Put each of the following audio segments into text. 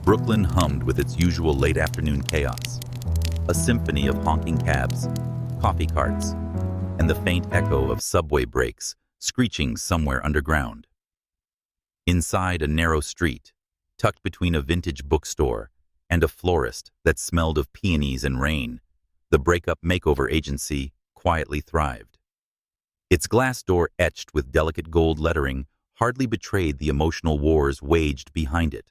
Brooklyn hummed with its usual late-afternoon chaos, a symphony of honking cabs, coffee carts, and the faint echo of subway brakes screeching somewhere underground. Inside a narrow street, tucked between a vintage bookstore and a florist that smelled of peonies and rain, the breakup makeover agency quietly thrived. Its glass door etched with delicate gold lettering hardly betrayed the emotional wars waged behind it.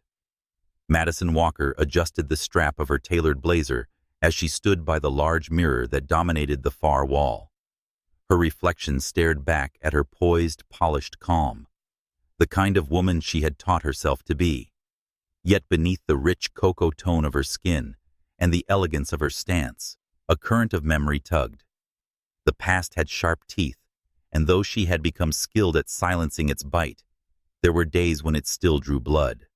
Madison Walker adjusted the strap of her tailored blazer as she stood by the large mirror that dominated the far wall. Her reflection stared back at her poised, polished calm, the kind of woman she had taught herself to be. Yet beneath the rich cocoa tone of her skin and the elegance of her stance, a current of memory tugged. The past had sharp teeth, and though she had become skilled at silencing its bite, there were days when it still drew blood.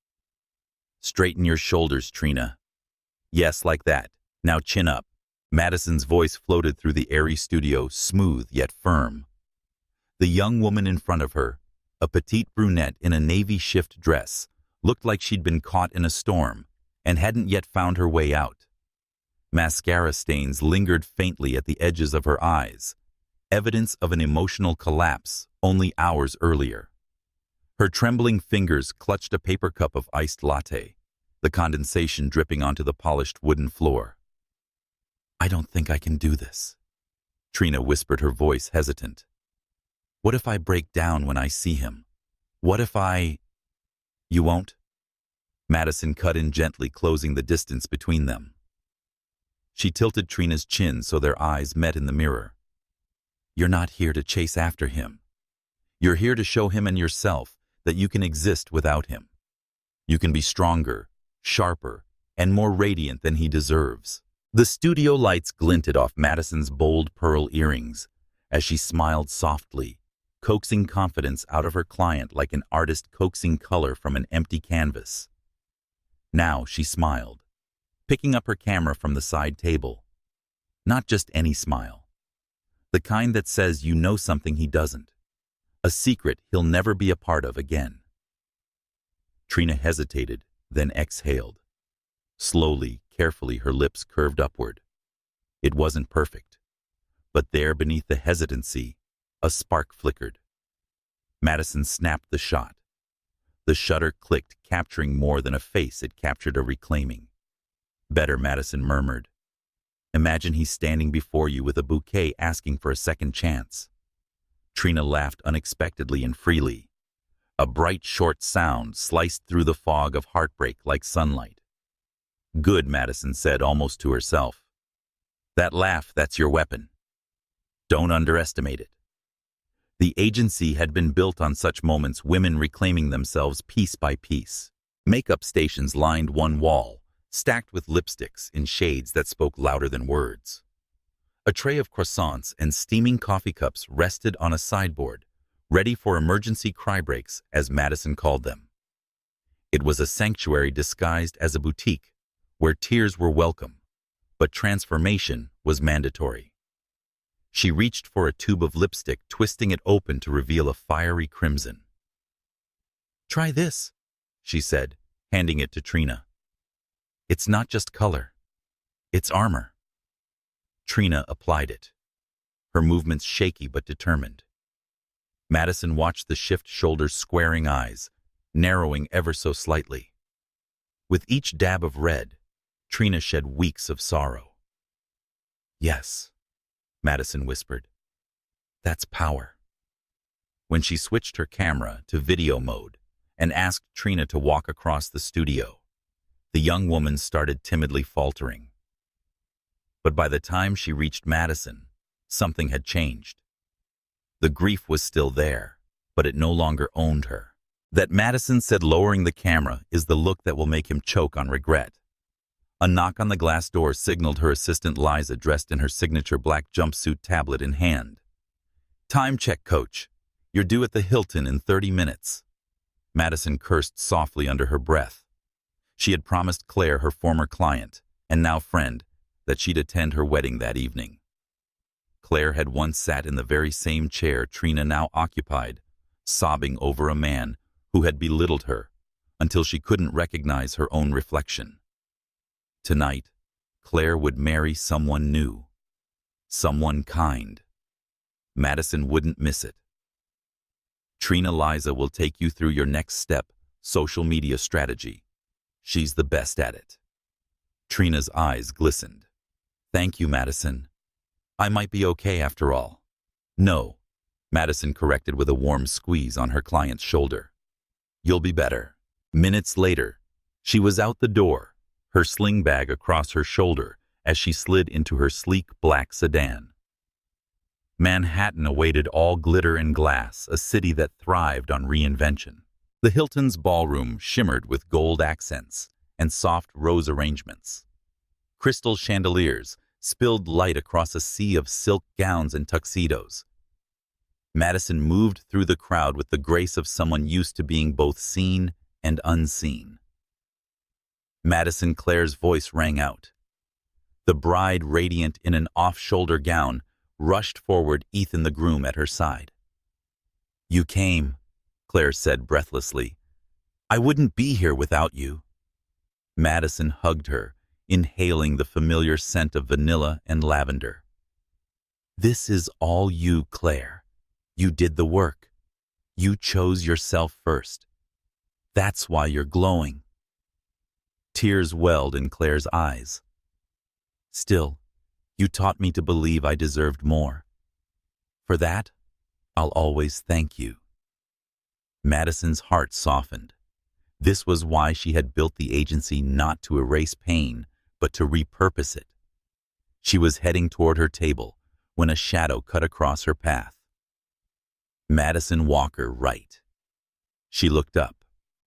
"Straighten your shoulders, Trina." "Yes, like that. Now chin up." Madison's voice floated through the airy studio, smooth yet firm. The young woman in front of her, a petite brunette in a navy shift dress, looked like she'd been caught in a storm and hadn't yet found her way out. Mascara stains lingered faintly at the edges of her eyes, evidence of an emotional collapse only hours earlier. Her trembling fingers clutched a paper cup of iced latte, the condensation dripping onto the polished wooden floor. "I don't think I can do this," Trina whispered, her voice hesitant. "What if I break down when I see him? What if I—" "You won't?" Madison cut in gently, closing the distance between them. She tilted Trina's chin so their eyes met in the mirror. "You're not here to chase after him. You're here to show him and yourself that you can exist without him. You can be stronger, sharper, and more radiant than he deserves." The studio lights glinted off Madison's bold pearl earrings as she smiled softly, coaxing confidence out of her client like an artist coaxing color from an empty canvas. Now she smiled, picking up her camera from the side table. Not just any smile. The kind that says you know something he doesn't. A secret he'll never be a part of again. Trina hesitated, then exhaled. Slowly, carefully, her lips curved upward. It wasn't perfect, but there beneath the hesitancy, a spark flickered. Madison snapped the shot. The shutter clicked, capturing more than a face, it captured a reclaiming. "Better," Madison murmured. "Imagine he's standing before you with a bouquet asking for a second chance." Trina laughed unexpectedly and freely. A bright, short sound sliced through the fog of heartbreak like sunlight. "Good," Madison said, almost to herself. "That laugh, that's your weapon. Don't underestimate it." The agency had been built on such moments, women reclaiming themselves piece by piece. Makeup stations lined one wall, stacked with lipsticks in shades that spoke louder than words. A tray of croissants and steaming coffee cups rested on a sideboard, ready for emergency cry breaks, as Madison called them. It was a sanctuary disguised as a boutique, where tears were welcome, but transformation was mandatory. She reached for a tube of lipstick, twisting it open to reveal a fiery crimson. "Try this," she said, handing it to Trina. "It's not just color. It's armor." Trina applied it, her movements shaky but determined. Madison watched the shift shoulders' squaring eyes, narrowing ever so slightly. With each dab of red, Trina shed weeks of sorrow. "Yes," Madison whispered. "That's power." When she switched her camera to video mode and asked Trina to walk across the studio, the young woman started timidly faltering. But by the time she reached Madison, something had changed. The grief was still there, but it no longer owned her. That, Madison said, lowering the camera, is the look that will make him choke on regret. A knock on the glass door signaled her assistant Liza, dressed in her signature black jumpsuit, tablet in hand. "Time check, coach. You're due at the Hilton in 30 minutes. Madison cursed softly under her breath. She had promised Claire, her former client, and now friend, that she'd attend her wedding that evening. Claire had once sat in the very same chair Trina now occupied, sobbing over a man who had belittled her, until she couldn't recognize her own reflection. Tonight, Claire would marry someone new, someone kind. Madison wouldn't miss it. Trina Liza will take you through your next step, social media strategy. She's the best at it. Trina's eyes glistened. Thank you, Madison. I might be okay after all. No, Madison corrected with a warm squeeze on her client's shoulder. You'll be better. Minutes later, she was out the door, her sling bag across her shoulder as she slid into her sleek black sedan. Manhattan awaited all glitter and glass, a city that thrived on reinvention. The Hilton's ballroom shimmered with gold accents and soft rose arrangements. Crystal chandeliers spilled light across a sea of silk gowns and tuxedos. Madison moved through the crowd with the grace of someone used to being both seen and unseen. Madison Claire's voice rang out. The bride, radiant in an off-shoulder gown, rushed forward, Ethan the groom at her side. You came, Claire said breathlessly. I wouldn't be here without you. Madison hugged her, inhaling the familiar scent of vanilla and lavender. This is all you, Claire. You did the work. You chose yourself first. That's why you're glowing. Tears welled in Claire's eyes. Still, you taught me to believe I deserved more. For that, I'll always thank you. Madison's heart softened. This was why she had built the agency, not to erase pain, but to repurpose it. She was heading toward her table when a shadow cut across her path. Madison Walker Wright. She looked up.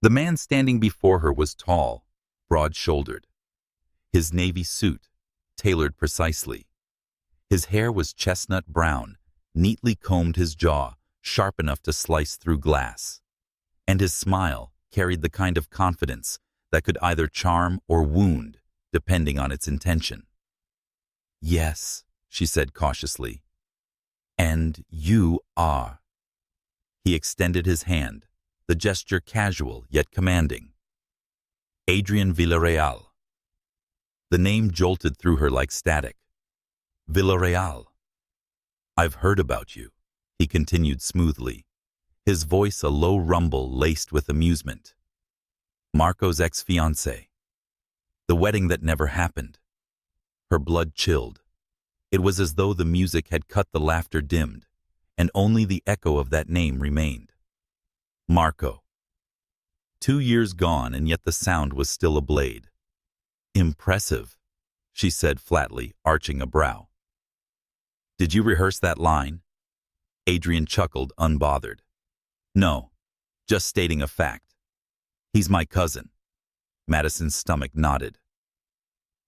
The man standing before her was tall, broad-shouldered. His navy suit, tailored precisely. His hair was chestnut brown, neatly combed, his jaw sharp enough to slice through glass. And his smile carried the kind of confidence that could either charm or wound, depending on its intention. Yes, she said cautiously. And you are. He extended his hand, the gesture casual yet commanding. Adrian Villarreal. The name jolted through her like static. Villarreal. I've heard about you, he continued smoothly, his voice a low rumble laced with amusement. Marco's ex-fiancée. The wedding that never happened. Her blood chilled. It was as though the music had cut, the laughter dimmed, and only the echo of that name remained. Marco. 2 years gone, and yet the sound was still a blade. Impressive, she said flatly, arching a brow. Did you rehearse that line? Adrian chuckled, unbothered. No, just stating a fact. He's my cousin. Madison's stomach nodded.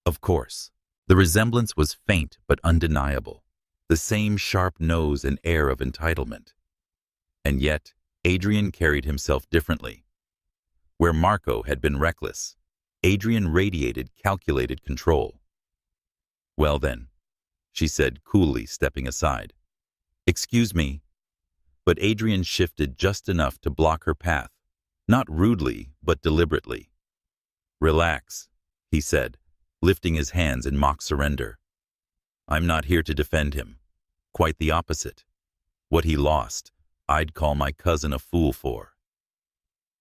Of course. The resemblance was faint but undeniable. The same sharp nose and air of entitlement. And yet, Adrian carried himself differently. Where Marco had been reckless, Adrian radiated calculated control. Well then, she said coolly, stepping aside. Excuse me. But Adrian shifted just enough to block her path, not rudely, but deliberately. Relax, he said, lifting his hands in mock surrender. I'm not here to defend him. Quite the opposite. What he lost, I'd call my cousin a fool for.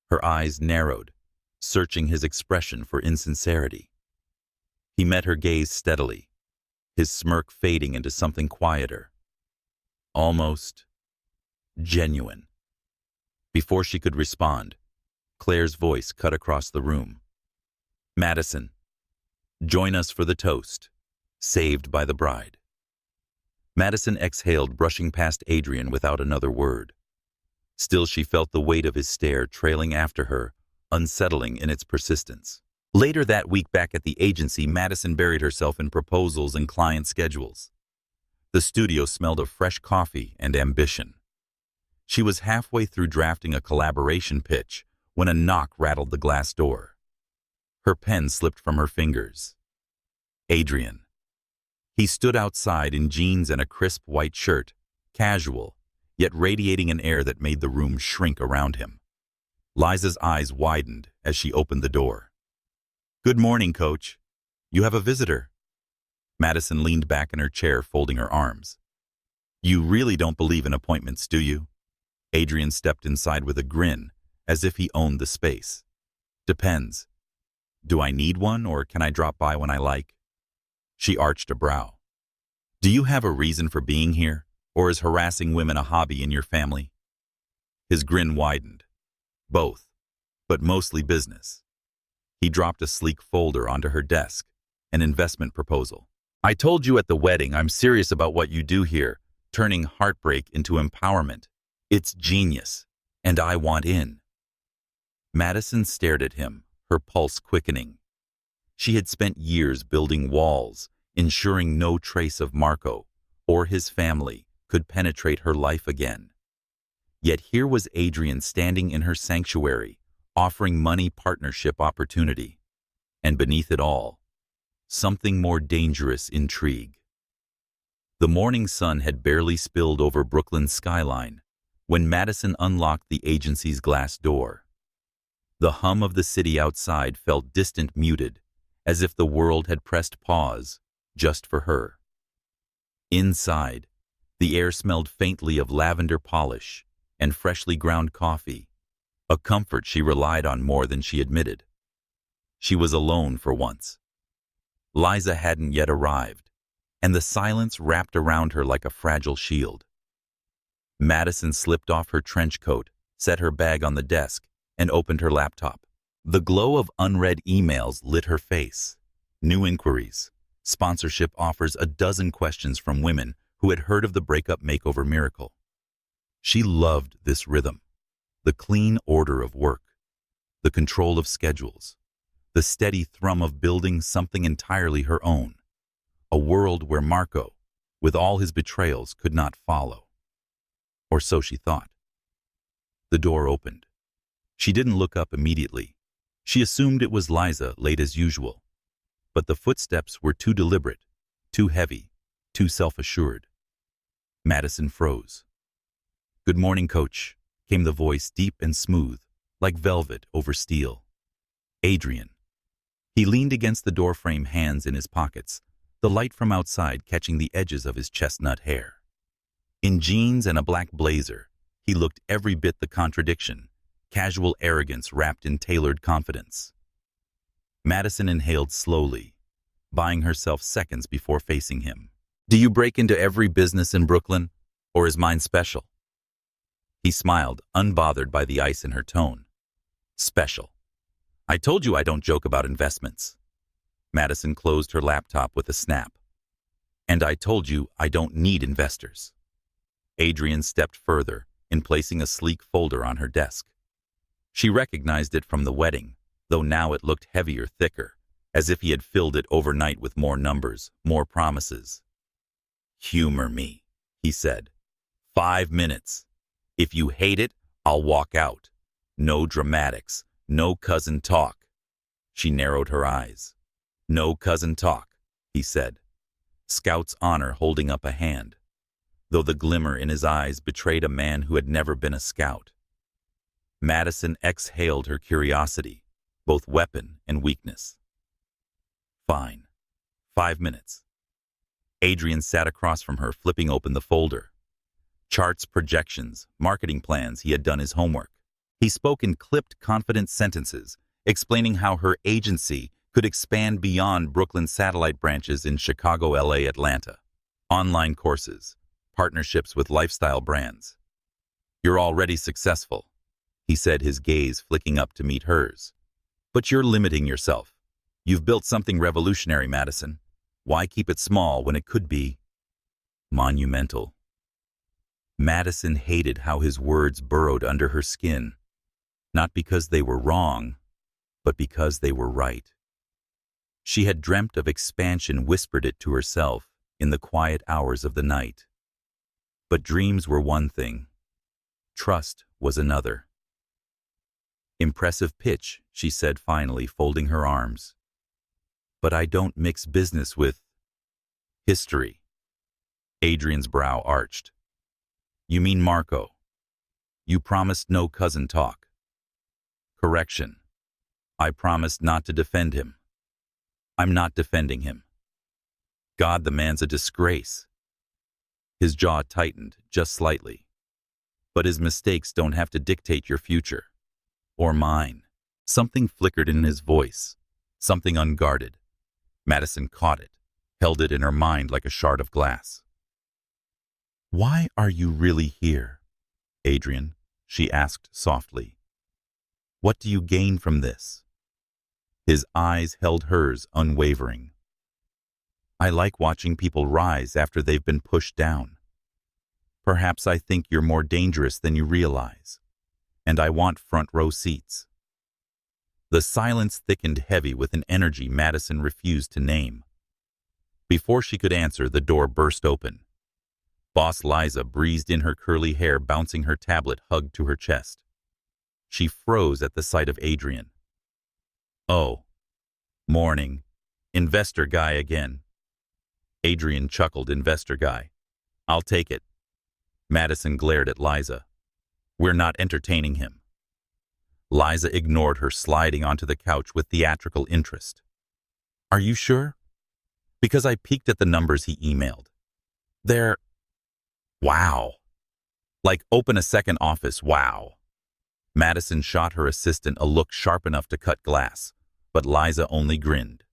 Her eyes narrowed, searching his expression for insincerity. He met her gaze steadily, his smirk fading into something quieter. Almost genuine. Before she could respond, Claire's voice cut across the room. Madison, join us for the toast, saved by the bride. Madison exhaled, brushing past Adrian without another word. Still, she felt the weight of his stare trailing after her, unsettling in its persistence. Later that week, back at the agency, Madison buried herself in proposals and client schedules. The studio smelled of fresh coffee and ambition. She was halfway through drafting a collaboration pitch when a knock rattled the glass door. Her pen slipped from her fingers. Adrian. He stood outside in jeans and a crisp white shirt, casual, yet radiating an air that made the room shrink around him. Liza's eyes widened as she opened the door. "Good morning, Coach. You have a visitor." Madison leaned back in her chair, folding her arms. "You really don't believe in appointments, do you?" Adrian stepped inside with a grin, as if he owned the space. "Depends. Do I need one, or can I drop by when I like?" She arched a brow. "Do you have a reason for being here, or is harassing women a hobby in your family?" His grin widened. "Both, but mostly business." He dropped a sleek folder onto her desk, an investment proposal. "I told you at the wedding I'm serious about what you do here, turning heartbreak into empowerment. It's genius, and I want in." Madison stared at him, her pulse quickening. She had spent years building walls, ensuring no trace of Marco or his family could penetrate her life again. Yet here was Adrian standing in her sanctuary, offering money partnership opportunity. And beneath it all, something more dangerous: intrigue. The morning sun had barely spilled over Brooklyn's skyline when Madison unlocked the agency's glass door. The hum of the city outside felt distant, muted, as if the world had pressed pause just for her. Inside, the air smelled faintly of lavender polish and freshly ground coffee, a comfort she relied on more than she admitted. She was alone for once. Liza hadn't yet arrived, and the silence wrapped around her like a fragile shield. Madison slipped off her trench coat, set her bag on the desk, and opened her laptop. The glow of unread emails lit her face. New inquiries, sponsorship offers, a dozen questions from women who had heard of the breakup makeover miracle. She loved this rhythm, the clean order of work, the control of schedules, the steady thrum of building something entirely her own, a world where Marco, with all his betrayals, could not follow. Or so she thought. The door opened. She didn't look up immediately. She assumed it was Liza, late as usual. But the footsteps were too deliberate, too heavy, too self-assured. Madison froze. "Good morning, Coach," came the voice, deep and smooth, like velvet over steel. "Adrian." He leaned against the doorframe, hands in his pockets, the light from outside catching the edges of his chestnut hair. In jeans and a black blazer, he looked every bit the contradiction, casual arrogance wrapped in tailored confidence. Madison inhaled slowly, buying herself seconds before facing him. "Do you break into every business in Brooklyn, or is mine special?" He smiled, unbothered by the ice in her tone. "Special. I told you I don't joke about investments." Madison closed her laptop with a snap. "And I told you I don't need investors." Adrian stepped further, in placing a sleek folder on her desk. She recognized it from the wedding, though now it looked heavier, thicker, as if he had filled it overnight with more numbers, more promises. "Humor me," he said. 5 minutes. If you hate it, I'll walk out. No dramatics, no cousin talk." She narrowed her eyes. "No cousin talk," he said, Scout's honor holding up a hand, though the glimmer in his eyes betrayed a man who had never been a scout. Madison exhaled her curiosity, both weapon and weakness. "Fine. 5 minutes." Adrian sat across from her, flipping open the folder. Charts, projections, marketing plans. He had done his homework. He spoke in clipped, confident sentences, explaining how her agency could expand beyond Brooklyn's satellite branches in Chicago, LA, Atlanta. Online courses, partnerships with lifestyle brands. "You're already successful," he said, his gaze flicking up to meet hers. "But you're limiting yourself. You've built something revolutionary, Madison. Why keep it small when it could be monumental?" Madison hated how his words burrowed under her skin, not because they were wrong, but because they were right. She had dreamt of expansion, whispered it to herself in the quiet hours of the night. But dreams were one thing. Trust was another. "Impressive pitch," she said finally, folding her arms. "But I don't mix business with history." Adrian's brow arched. "You mean Marco? You promised no cousin talk." Correction. I promised not to defend him. I'm not defending him. God, the man's a disgrace. His jaw tightened just slightly. But his mistakes don't have to dictate your future. Or mine. Something flickered in his voice. Something unguarded. Madison caught it, held it in her mind like a shard of glass. Why are you really here, Adrian? She asked softly. What do you gain from this? His eyes held hers unwavering. I like watching people rise after they've been pushed down. Perhaps I think you're more dangerous than you realize, and I want front row seats. The silence thickened heavy with an energy Madison refused to name. Before she could answer, the door burst open. Boss Liza breezed in, her curly hair bouncing, her tablet hugged to her chest. She froze at the sight of Adrian. Oh, morning. Investor guy again. Adrian chuckled. Investor guy. I'll take it. Madison glared at Liza. We're not entertaining him. Liza ignored her, sliding onto the couch with theatrical interest. Are you sure? Because I peeked at the numbers he emailed. They're... Wow. Like open a second office, wow. Madison shot her assistant a look sharp enough to cut glass, but Liza only grinned.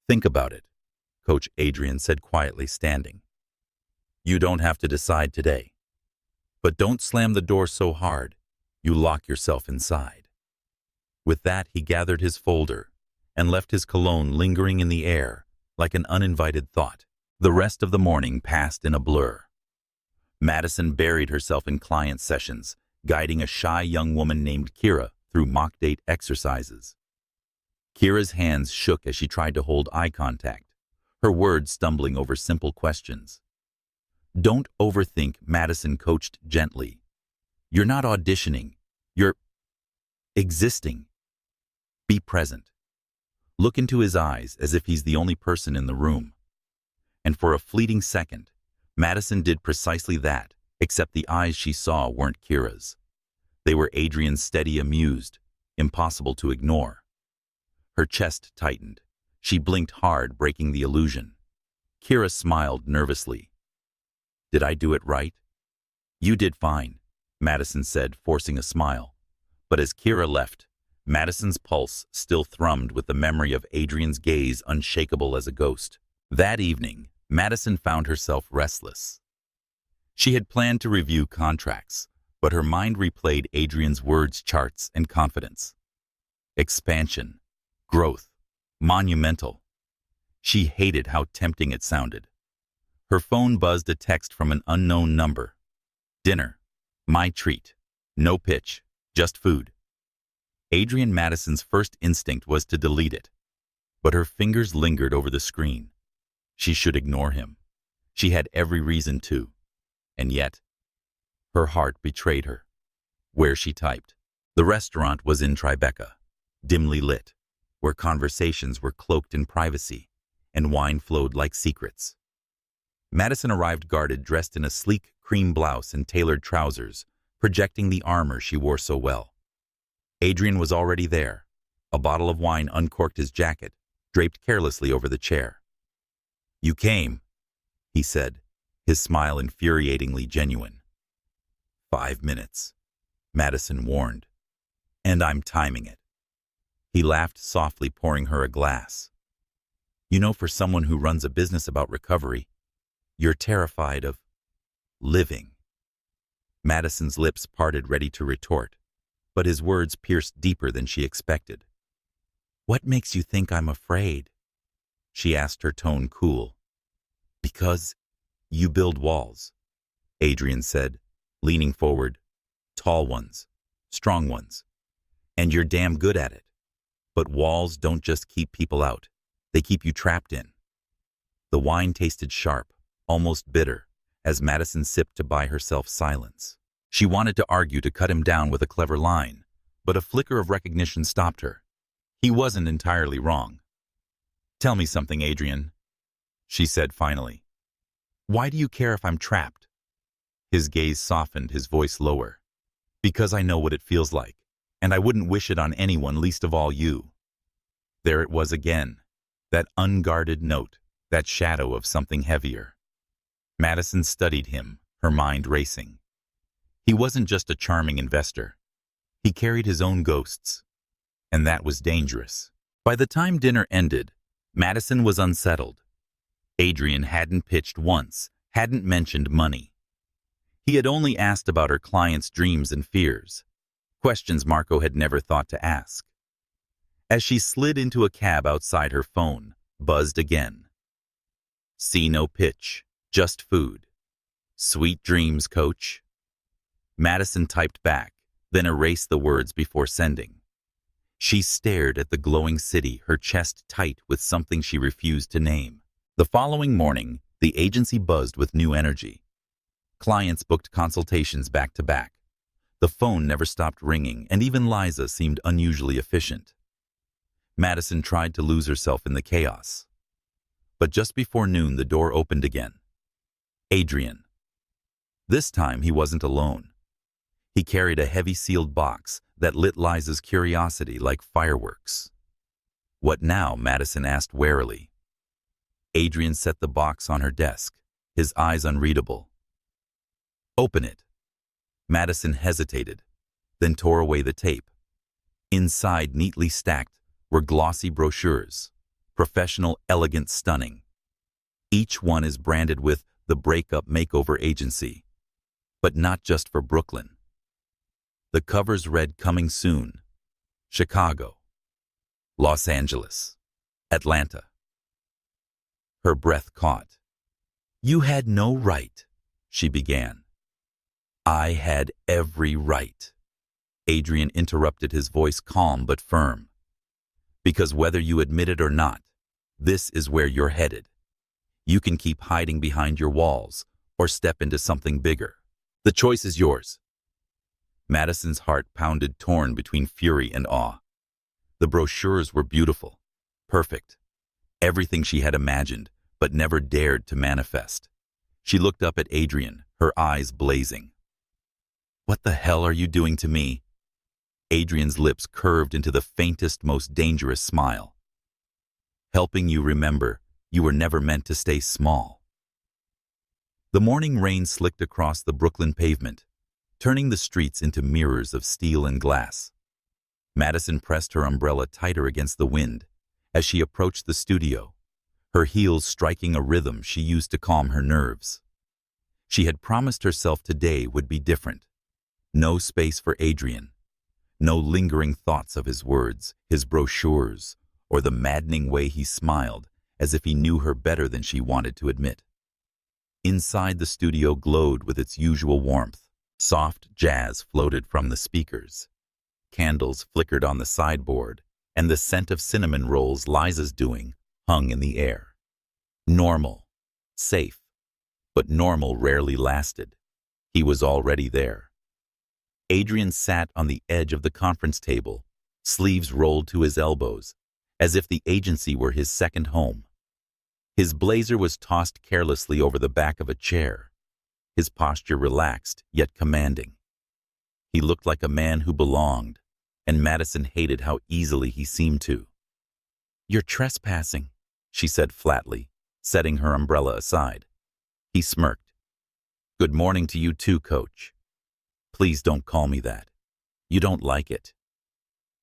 Think about it, Coach Adrian said quietly, standing. You don't have to decide today. But don't slam the door so hard, you lock yourself inside. With that, he gathered his folder and left his cologne lingering in the air like an uninvited thought. The rest of the morning passed in a blur. Madison buried herself in client sessions, guiding a shy young woman named Kira through mock date exercises. Kira's hands shook as she tried to hold eye contact, her words stumbling over simple questions. Don't overthink, Madison coached gently. You're not auditioning. You're existing. Be present. Look into his eyes as if he's the only person in the room. And for a fleeting second, Madison did precisely that, except the eyes she saw weren't Kira's. They were Adrian's, steady, amused, impossible to ignore. Her chest tightened. She blinked hard, breaking the illusion. Kira smiled nervously. Did I do it right? You did fine, Madison said, forcing a smile. But as Kira left, Madison's pulse still thrummed with the memory of Adrian's gaze, unshakable as a ghost. That evening, Madison found herself restless. She had planned to review contracts, but her mind replayed Adrian's words, charts, and confidence. Expansion, growth, monumental. She hated how tempting it sounded. Her phone buzzed, a text from an unknown number. Dinner. My treat. No pitch, just food. Adrian Madison's first instinct was to delete it, but her fingers lingered over the screen. She should ignore him. She had every reason to. And yet, her heart betrayed her. Where she typed. The restaurant was in Tribeca, dimly lit, where conversations were cloaked in privacy and wine flowed like secrets. Madison arrived guarded, dressed in a sleek cream blouse and tailored trousers, projecting the armor she wore so well. Adrian was already there. A bottle of wine uncorked his jacket, draped carelessly over the chair. You came, he said, his smile infuriatingly genuine. 5 minutes, Madison warned. And I'm timing it. He laughed softly, pouring her a glass. You know, for someone who runs a business about recovery, you're terrified of living. Madison's lips parted, ready to retort, but his words pierced deeper than she expected. What makes you think I'm afraid? She asked, her tone cool. Because you build walls, Adrian said, leaning forward. Tall ones, strong ones. And you're damn good at it. But walls don't just keep people out. They keep you trapped in. The wine tasted sharp, almost bitter, as Madison sipped to buy herself silence. She wanted to argue, to cut him down with a clever line, but a flicker of recognition stopped her. He wasn't entirely wrong. Tell me something, Adrian, she said finally. Why do you care if I'm trapped? His gaze softened, his voice lower. Because I know what it feels like. and I wouldn't wish it on anyone, least of all you. There it was again, that unguarded note, that shadow of something heavier. Madison studied him, her mind racing. He wasn't just a charming investor. He carried his own ghosts, and that was dangerous. By the time dinner ended, Madison was unsettled. Adrian hadn't pitched once, hadn't mentioned money. He had only asked about her client's dreams and fears, questions Marco had never thought to ask. As she slid into a cab outside, her phone buzzed again. See no pitch, just food. Sweet dreams, coach. Madison typed back, then erased the words before sending. She stared at the glowing city, her chest tight with something she refused to name. The following morning, the agency buzzed with new energy. Clients booked consultations back to back. The phone never stopped ringing, and even Liza seemed unusually efficient. Madison tried to lose herself in the chaos. But just before noon, the door opened again. Adrian. This time, he wasn't alone. He carried a heavy sealed box that lit Liza's curiosity like fireworks. What now? Madison asked warily. Adrian set the box on her desk, his eyes unreadable. Open it. Madison hesitated, then tore away the tape. Inside, neatly stacked, were glossy brochures, professional, elegant, stunning. Each one is branded with the Breakup Makeover Agency, but not just for Brooklyn. The covers read coming soon, Chicago, Los Angeles, Atlanta. Her breath caught. You had no right, she began. I had every right. Adrian interrupted, his voice calm but firm. Because whether you admit it or not, this is where you're headed. You can keep hiding behind your walls or step into something bigger. The choice is yours. Madison's heart pounded, torn between fury and awe. The brochures were beautiful, perfect, everything she had imagined but never dared to manifest. She looked up at Adrian, her eyes blazing. What the hell are you doing to me? Adrian's lips curved into the faintest, most dangerous smile. Helping you remember you were never meant to stay small. The morning rain slicked across the Brooklyn pavement, turning the streets into mirrors of steel and glass. Madison pressed her umbrella tighter against the wind as she approached the studio, her heels striking a rhythm she used to calm her nerves. She had promised herself today would be different. No space for Adrian. No lingering thoughts of his words, his brochures, or the maddening way he smiled as if he knew her better than she wanted to admit. Inside, the studio glowed with its usual warmth. Soft jazz floated from the speakers. Candles flickered on the sideboard, and the scent of cinnamon rolls Liza's doing hung in the air. Normal. Safe. But normal rarely lasted. He was already there. Adrian sat on the edge of the conference table, sleeves rolled to his elbows, as if the agency were his second home. His blazer was tossed carelessly over the back of a chair, his posture relaxed yet commanding. He looked like a man who belonged, and Madison hated how easily he seemed to. You're trespassing, she said flatly, setting her umbrella aside. He smirked. Good morning to you too, coach. Please don't call me that. You don't like it.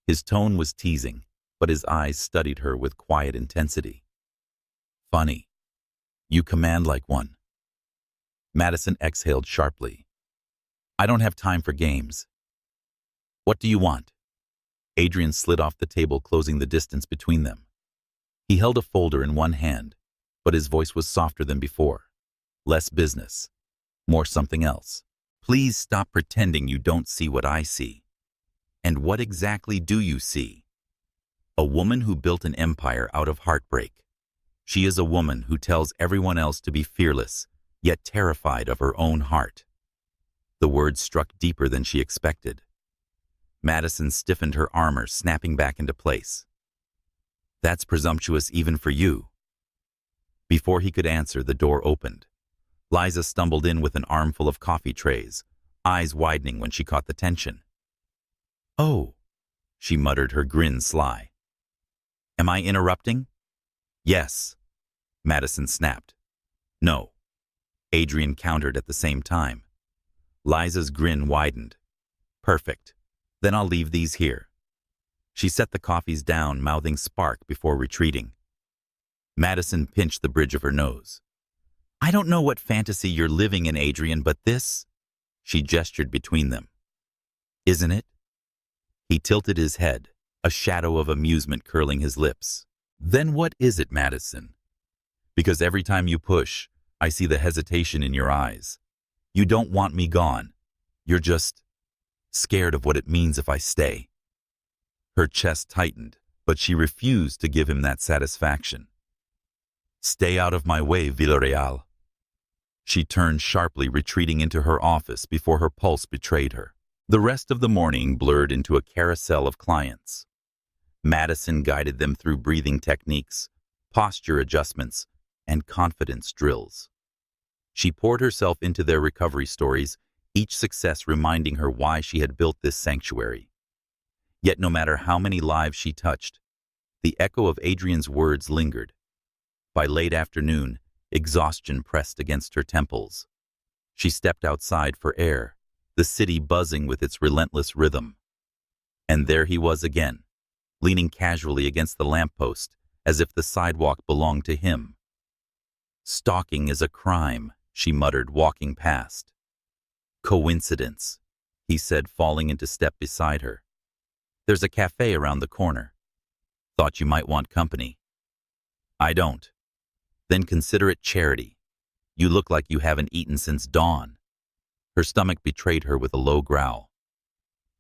His tone was teasing, but his eyes studied her with quiet intensity. Funny. You command like one. Madison exhaled sharply. I don't have time for games. What do you want? Adrian slid off the table, closing the distance between them. He held a folder in one hand, but his voice was softer than before. Less business, more something else. Please stop pretending you don't see what I see. And what exactly do you see? A woman who built an empire out of heartbreak. She is a woman who tells everyone else to be fearless, yet terrified of her own heart. The words struck deeper than she expected. Madison stiffened her armor, snapping back into place. That's presumptuous even for you. Before he could answer, the door opened. Liza stumbled in with an armful of coffee trays, eyes widening when she caught the tension. Oh, she muttered, her grin sly. Am I interrupting? Yes, Madison snapped. No, Adrian countered at the same time. Liza's grin widened. Perfect. Then I'll leave these here. She set the coffees down, mouthing spark before retreating. Madison pinched the bridge of her nose. I don't know what fantasy you're living in, Adrian, but this, she gestured between them. Isn't it? He tilted his head, a shadow of amusement curling his lips. Then what is it, Madison? Because every time you push, I see the hesitation in your eyes. You don't want me gone. You're just scared of what it means if I stay. Her chest tightened, but she refused to give him that satisfaction. Stay out of my way, Villarreal. She turned sharply, retreating into her office before her pulse betrayed her. The rest of the morning blurred into a carousel of clients. Madison guided them through breathing techniques, posture adjustments, and confidence drills. She poured herself into their recovery stories, each success reminding her why she had built this sanctuary. Yet no matter how many lives she touched, the echo of Adrian's words lingered. By late afternoon, exhaustion pressed against her temples. She stepped outside for air, the city buzzing with its relentless rhythm. And there he was again, leaning casually against the lamppost, as if the sidewalk belonged to him. Stalking is a crime, she muttered, walking past. Coincidence, he said, falling into step beside her. There's a cafe around the corner. Thought you might want company. I don't. Then consider it charity. You look like you haven't eaten since dawn. Her stomach betrayed her with a low growl.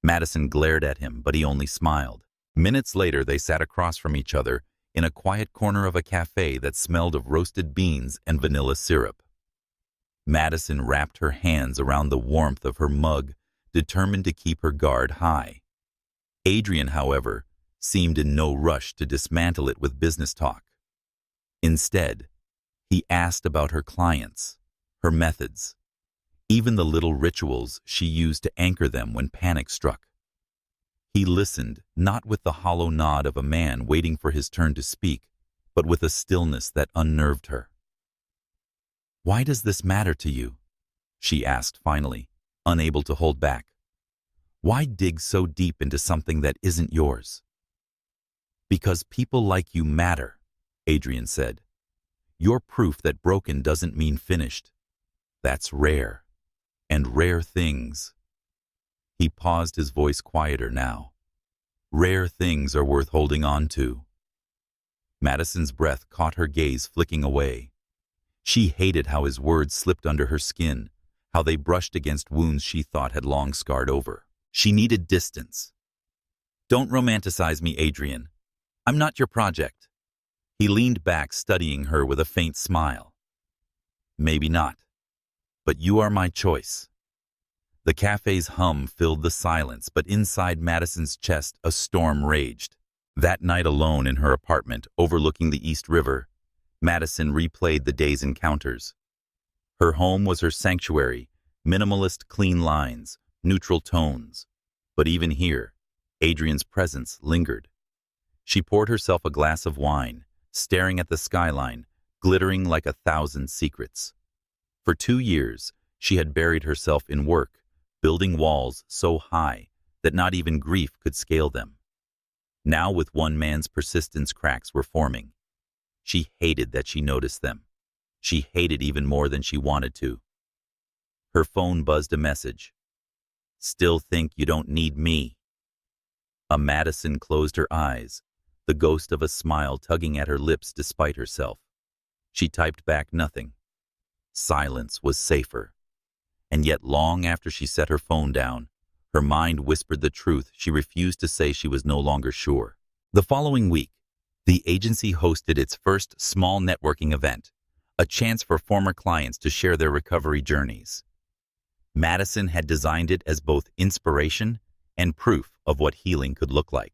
Madison glared at him, but he only smiled. Minutes later, they sat across from each other in a quiet corner of a cafe that smelled of roasted beans and vanilla syrup. Madison wrapped her hands around the warmth of her mug, determined to keep her guard high. Adrian, however, seemed in no rush to dismantle it with business talk. Instead, he asked about her clients, her methods, even the little rituals she used to anchor them when panic struck. He listened, not with the hollow nod of a man waiting for his turn to speak, but with a stillness that unnerved her. Why does this matter to you? She asked finally, unable to hold back. Why dig so deep into something that isn't yours? Because people like you matter, Adrian said. You're proof that broken doesn't mean finished. That's rare. And rare things. He paused, his voice quieter now. Rare things are worth holding on to. Madison's breath caught her gaze flicking away. She hated how his words slipped under her skin, how they brushed against wounds she thought had long scarred over. She needed distance. Don't romanticize me, Adrian. I'm not your project. He leaned back, studying her with a faint smile. Maybe not, but you are my choice. The cafe's hum filled the silence, but inside Madison's chest a storm raged. That night, alone in her apartment overlooking the East River, Madison replayed the day's encounters. Her home was her sanctuary, minimalist, clean lines, neutral tones. But even here, Adrian's presence lingered. She poured herself a glass of wine, staring at the skyline, glittering like 1,000 secrets. For 2 years, she had buried herself in work, building walls so high that not even grief could scale them. Now, with one man's persistence, cracks were forming. She hated that she noticed them. She hated even more than she wanted to. Her phone buzzed a message. Still think you don't need me. Madison closed her eyes, the ghost of a smile tugging at her lips despite herself. She typed back nothing. Silence was safer. And yet, long after she set her phone down, her mind whispered the truth she refused to say. She was no longer sure. The following week, the agency hosted its first small networking event, a chance for former clients to share their recovery journeys. Madison had designed it as both inspiration and proof of what healing could look like.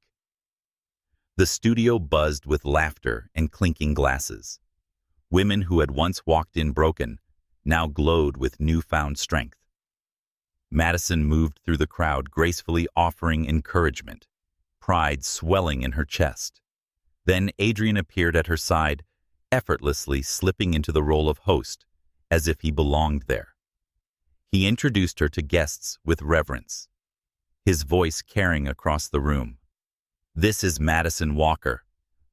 The studio buzzed with laughter and clinking glasses. Women who had once walked in broken now glowed with newfound strength. Madison moved through the crowd, gracefully offering encouragement, pride swelling in her chest. Then Adrian appeared at her side, effortlessly slipping into the role of host, as if he belonged there. He introduced her to guests with reverence, his voice carrying across the room. "This is Madison Walker,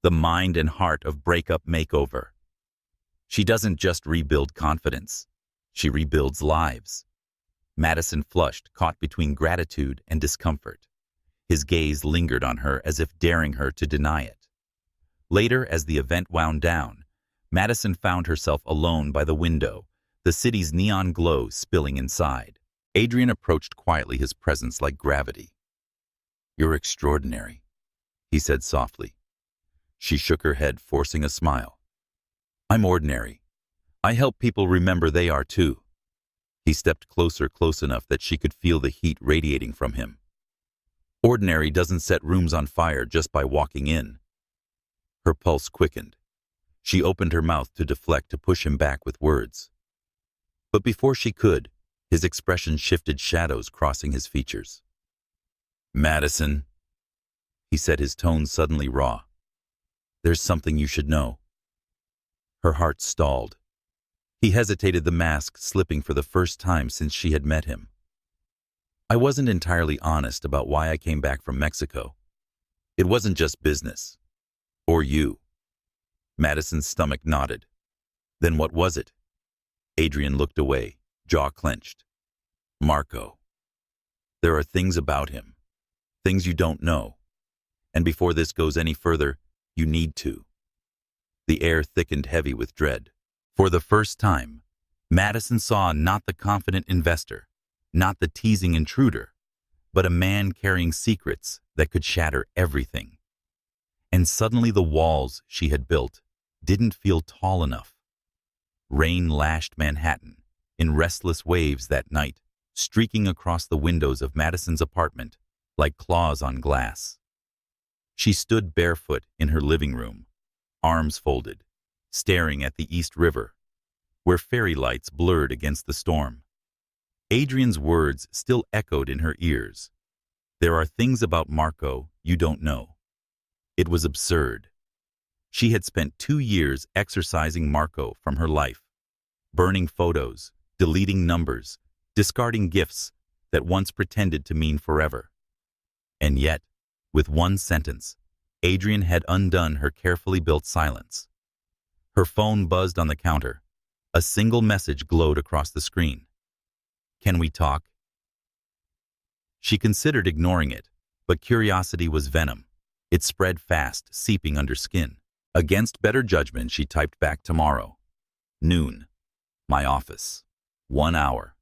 the mind and heart of Breakup Makeover. She doesn't just rebuild confidence, she rebuilds lives." Madison flushed, caught between gratitude and discomfort. His gaze lingered on her as if daring her to deny it. Later, as the event wound down, Madison found herself alone by the window, the city's neon glow spilling inside. Adrian approached quietly, his presence like gravity. "You're extraordinary," he said softly. She shook her head, forcing a smile. "I'm ordinary. I help people remember they are too." He stepped closer, close enough that she could feel the heat radiating from him. "Ordinary doesn't set rooms on fire just by walking in." Her pulse quickened. She opened her mouth to deflect, to push him back with words. But before she could, his expression shifted, shadows crossing his features. "Madison," he said, his tone suddenly raw. "There's something you should know." Her heart stalled. He hesitated, the mask slipping for the first time since she had met him. "I wasn't entirely honest about why I came back from Mexico. It wasn't just business. Or you." Madison's stomach knotted. "Then what was it?" Adrian looked away, jaw clenched. "Marco. There are things about him. Things you don't know. And before this goes any further, you need to." The air thickened, heavy with dread. For the first time, Madison saw not the confident investor, not the teasing intruder, but a man carrying secrets that could shatter everything. And suddenly the walls she had built didn't feel tall enough. Rain lashed Manhattan in restless waves that night, streaking across the windows of Madison's apartment like claws on glass. She stood barefoot in her living room, arms folded, staring at the East River, where fairy lights blurred against the storm. Adrian's words still echoed in her ears. "There are things about Marco you don't know." It was absurd. She had spent 2 years exorcising Marco from her life, burning photos, deleting numbers, discarding gifts that once pretended to mean forever. And yet, with one sentence, Adrian had undone her carefully built silence. Her phone buzzed on the counter. A single message glowed across the screen. "Can we talk?" She considered ignoring it, but curiosity was venom. It spread fast, seeping under skin. Against better judgment, she typed back, "Tomorrow. Noon. My office. 1 hour.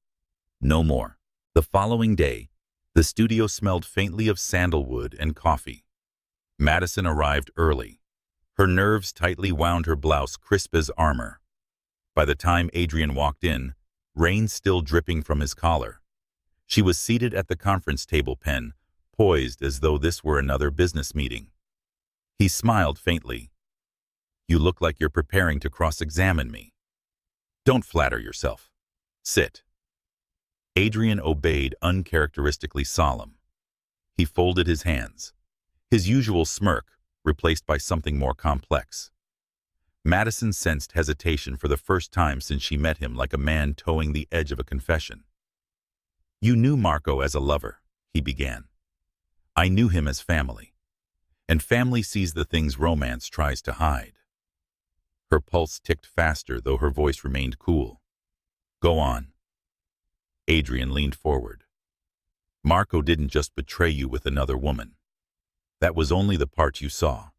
No more." The following day, the studio smelled faintly of sandalwood and coffee. Madison arrived early. Her nerves tightly wound, her blouse crisp as armor. By the time Adrian walked in, rain still dripping from his collar. She was seated at the conference table, pen poised as though this were another business meeting. He smiled faintly. "You look like you're preparing to cross-examine me." "Don't flatter yourself. Sit." Adrian obeyed, uncharacteristically solemn. He folded his hands, his usual smirk replaced by something more complex. Madison sensed hesitation for the first time since she met him, like a man towing the edge of a confession. "You knew Marco as a lover," he began. "I knew him as family. And family sees the things romance tries to hide." Her pulse ticked faster, though her voice remained cool. "Go on." Adrian leaned forward. "Marco didn't just betray you with another woman. That was only the part you saw.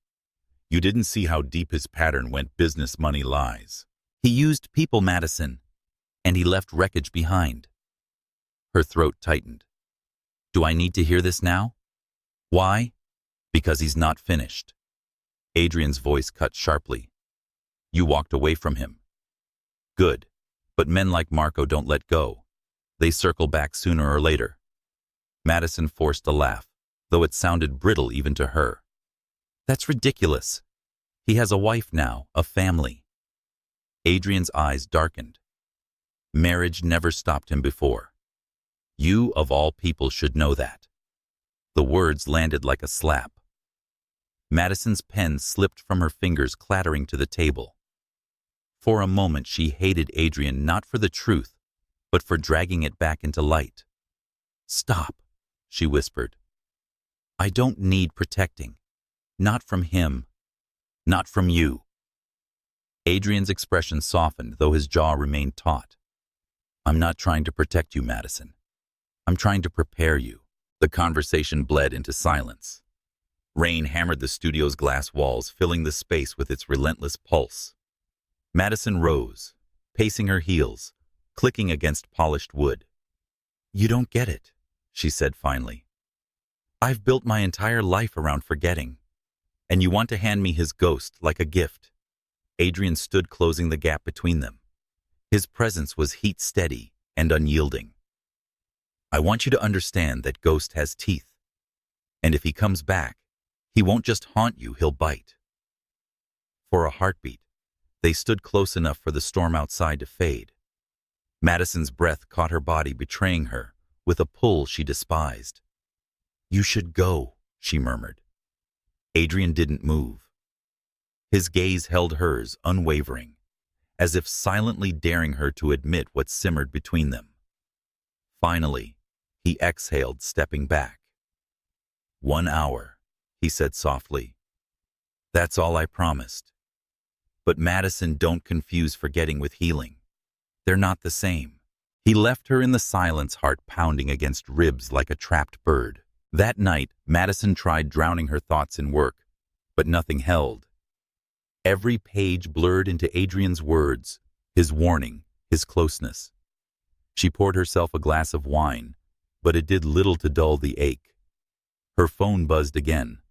You didn't see how deep his pattern went, business, money, lies. He used people, Madison, and he left wreckage behind." Her throat tightened. "Do I need to hear this now?" "Why?" "Because he's not finished." Adrian's voice cut sharply. "You walked away from him. Good, but men like Marco don't let go. They circle back sooner or later." Madison forced a laugh, though it sounded brittle even to her. "That's ridiculous. He has a wife now, a family." Adrian's eyes darkened. Marriage never stopped him before. "You, of all people, should know that." The words landed like a slap. Madison's pen slipped from her fingers, clattering to the table. For a moment she hated Adrian, not for the truth, but for dragging it back into light. "Stop," she whispered. "I don't need protecting. Not from him. Not from you." Adrian's expression softened, though his jaw remained taut. "I'm not trying to protect you, Madison. I'm trying to prepare you." The conversation bled into silence. Rain hammered the studio's glass walls, filling the space with its relentless pulse. Madison rose, pacing her heels, clicking against polished wood. "You don't get it," she said finally. "I've built my entire life around forgetting, and you want to hand me his ghost like a gift." Adrian stood, closing the gap between them. His presence was heat-steady and unyielding. "I want you to understand that Ghost has teeth, and if he comes back, he won't just haunt you, he'll bite." For a heartbeat, they stood close enough for the storm outside to fade. Madison's breath caught her body, betraying her with a pull she despised. "You should go," she murmured. Adrian didn't move. His gaze held hers, unwavering, as if silently daring her to admit what simmered between them. Finally, he exhaled, stepping back. "1 hour," he said softly. "That's all I promised." But Madison, don't confuse forgetting with healing. They're not the same. He left her in the silence, heart pounding against ribs like a trapped bird. That night, Madison tried drowning her thoughts in work, but nothing held. Every page blurred into Adrian's words, his warning, his closeness. She poured herself a glass of wine, but it did little to dull the ache. Her phone buzzed again.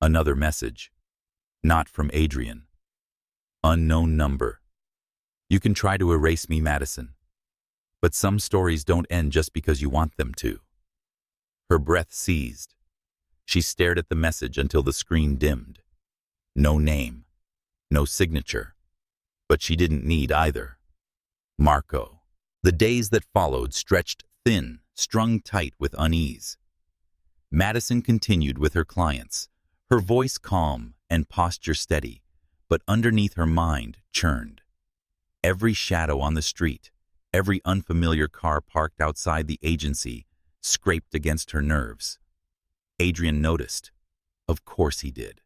Another message. Not from Adrian. Unknown number. "You can try to erase me, Madison, but some stories don't end just because you want them to." Her breath seized. She stared at the message until the screen dimmed. No name, no signature, but she didn't need either. Marco. The days that followed stretched thin, strung tight with unease. Madison continued with her clients, her voice calm and posture steady, but underneath her mind churned. Every shadow on the street, every unfamiliar car parked outside the agency, scraped against her nerves. Adrian noticed. Of course he did.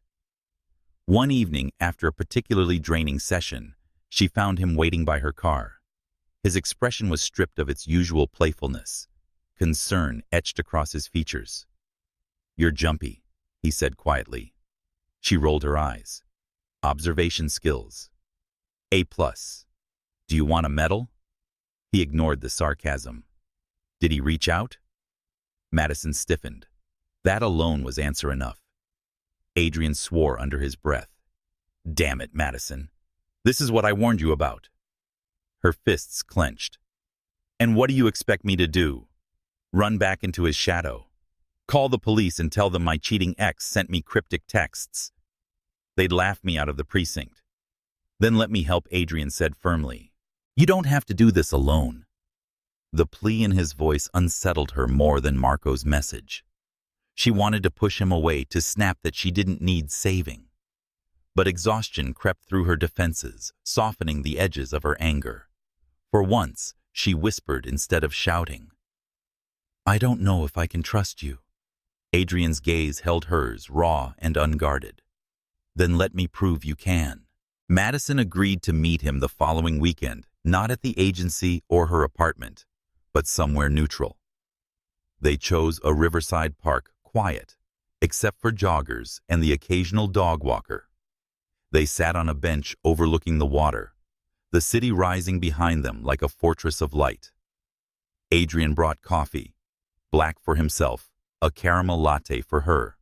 One evening, after a particularly draining session, she found him waiting by her car. His expression was stripped of its usual playfulness. Concern etched across his features. "You're jumpy," he said quietly. She rolled her eyes. "Observation skills. A+. Do you want a medal?" He ignored the sarcasm. "Did he reach out?" Madison stiffened. That alone was answer enough. Adrian swore under his breath. "Damn it, Madison. This is what I warned you about." Her fists clenched. "And what do you expect me to do? Run back into his shadow? Call the police and tell them my cheating ex sent me cryptic texts? They'd laugh me out of the precinct." "Then let me help," Adrian said firmly. "You don't have to do this alone." The plea in his voice unsettled her more than Marco's message. She wanted to push him away, to snap that she didn't need saving. But exhaustion crept through her defenses, softening the edges of her anger. For once, she whispered instead of shouting. "I don't know if I can trust you." Adrian's gaze held hers, raw and unguarded. "Then let me prove you can." Madison agreed to meet him the following weekend, not at the agency or her apartment, but somewhere neutral. They chose a riverside park, quiet, except for joggers and the occasional dog walker. They sat on a bench overlooking the water, the city rising behind them like a fortress of light. Adrian brought coffee, black for himself, a caramel latte for her.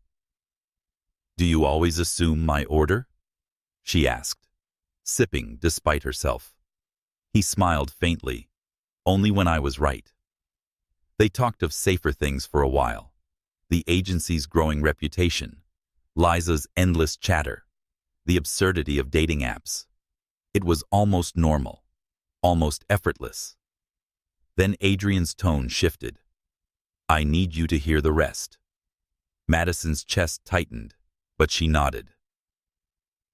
"Do you always assume my order?" she asked, sipping despite herself. He smiled faintly. "Only when I was right." They talked of safer things for a while. The agency's growing reputation, Liza's endless chatter, the absurdity of dating apps. It was almost normal, almost effortless. Then Adrian's tone shifted. "I need you to hear the rest." Madison's chest tightened. but she nodded.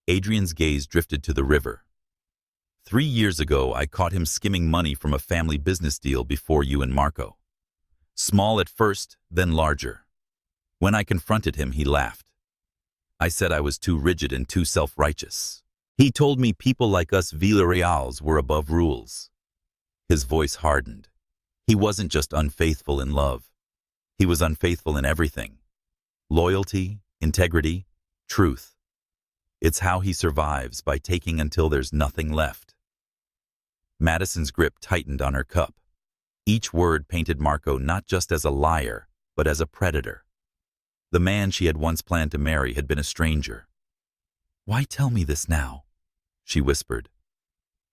Adrian's gaze drifted to the river. 3 years ago, I caught him skimming money from a family business deal before you and Marco. Small at first, then larger. When I confronted him, he laughed. I said I was too rigid and too self-righteous. He told me people like us Villareals were above rules. His voice hardened. He wasn't just unfaithful in love. He was unfaithful in everything. Loyalty, integrity, truth. It's how he survives, by taking until there's nothing left. Madison's grip tightened on her cup. Each word painted Marco not just as a liar, but as a predator. The man she had once planned to marry had been a stranger. "Why tell me this now?" she whispered.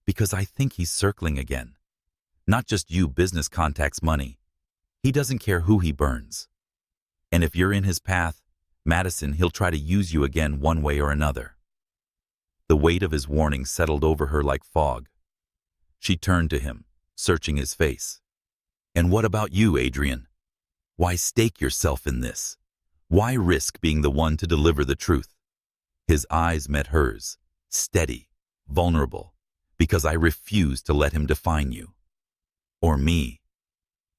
"Because I think he's circling again. Not just you, business contacts, money. He doesn't care who he burns. And if you're in his path, Madison, he'll try to use you again one way or another." The weight of his warning settled over her like fog. She turned to him, searching his face. "And what about you, Adrian? Why stake yourself in this? Why risk being the one to deliver the truth?" His eyes met hers, steady, vulnerable. "Because I refuse to let him define you. Or me."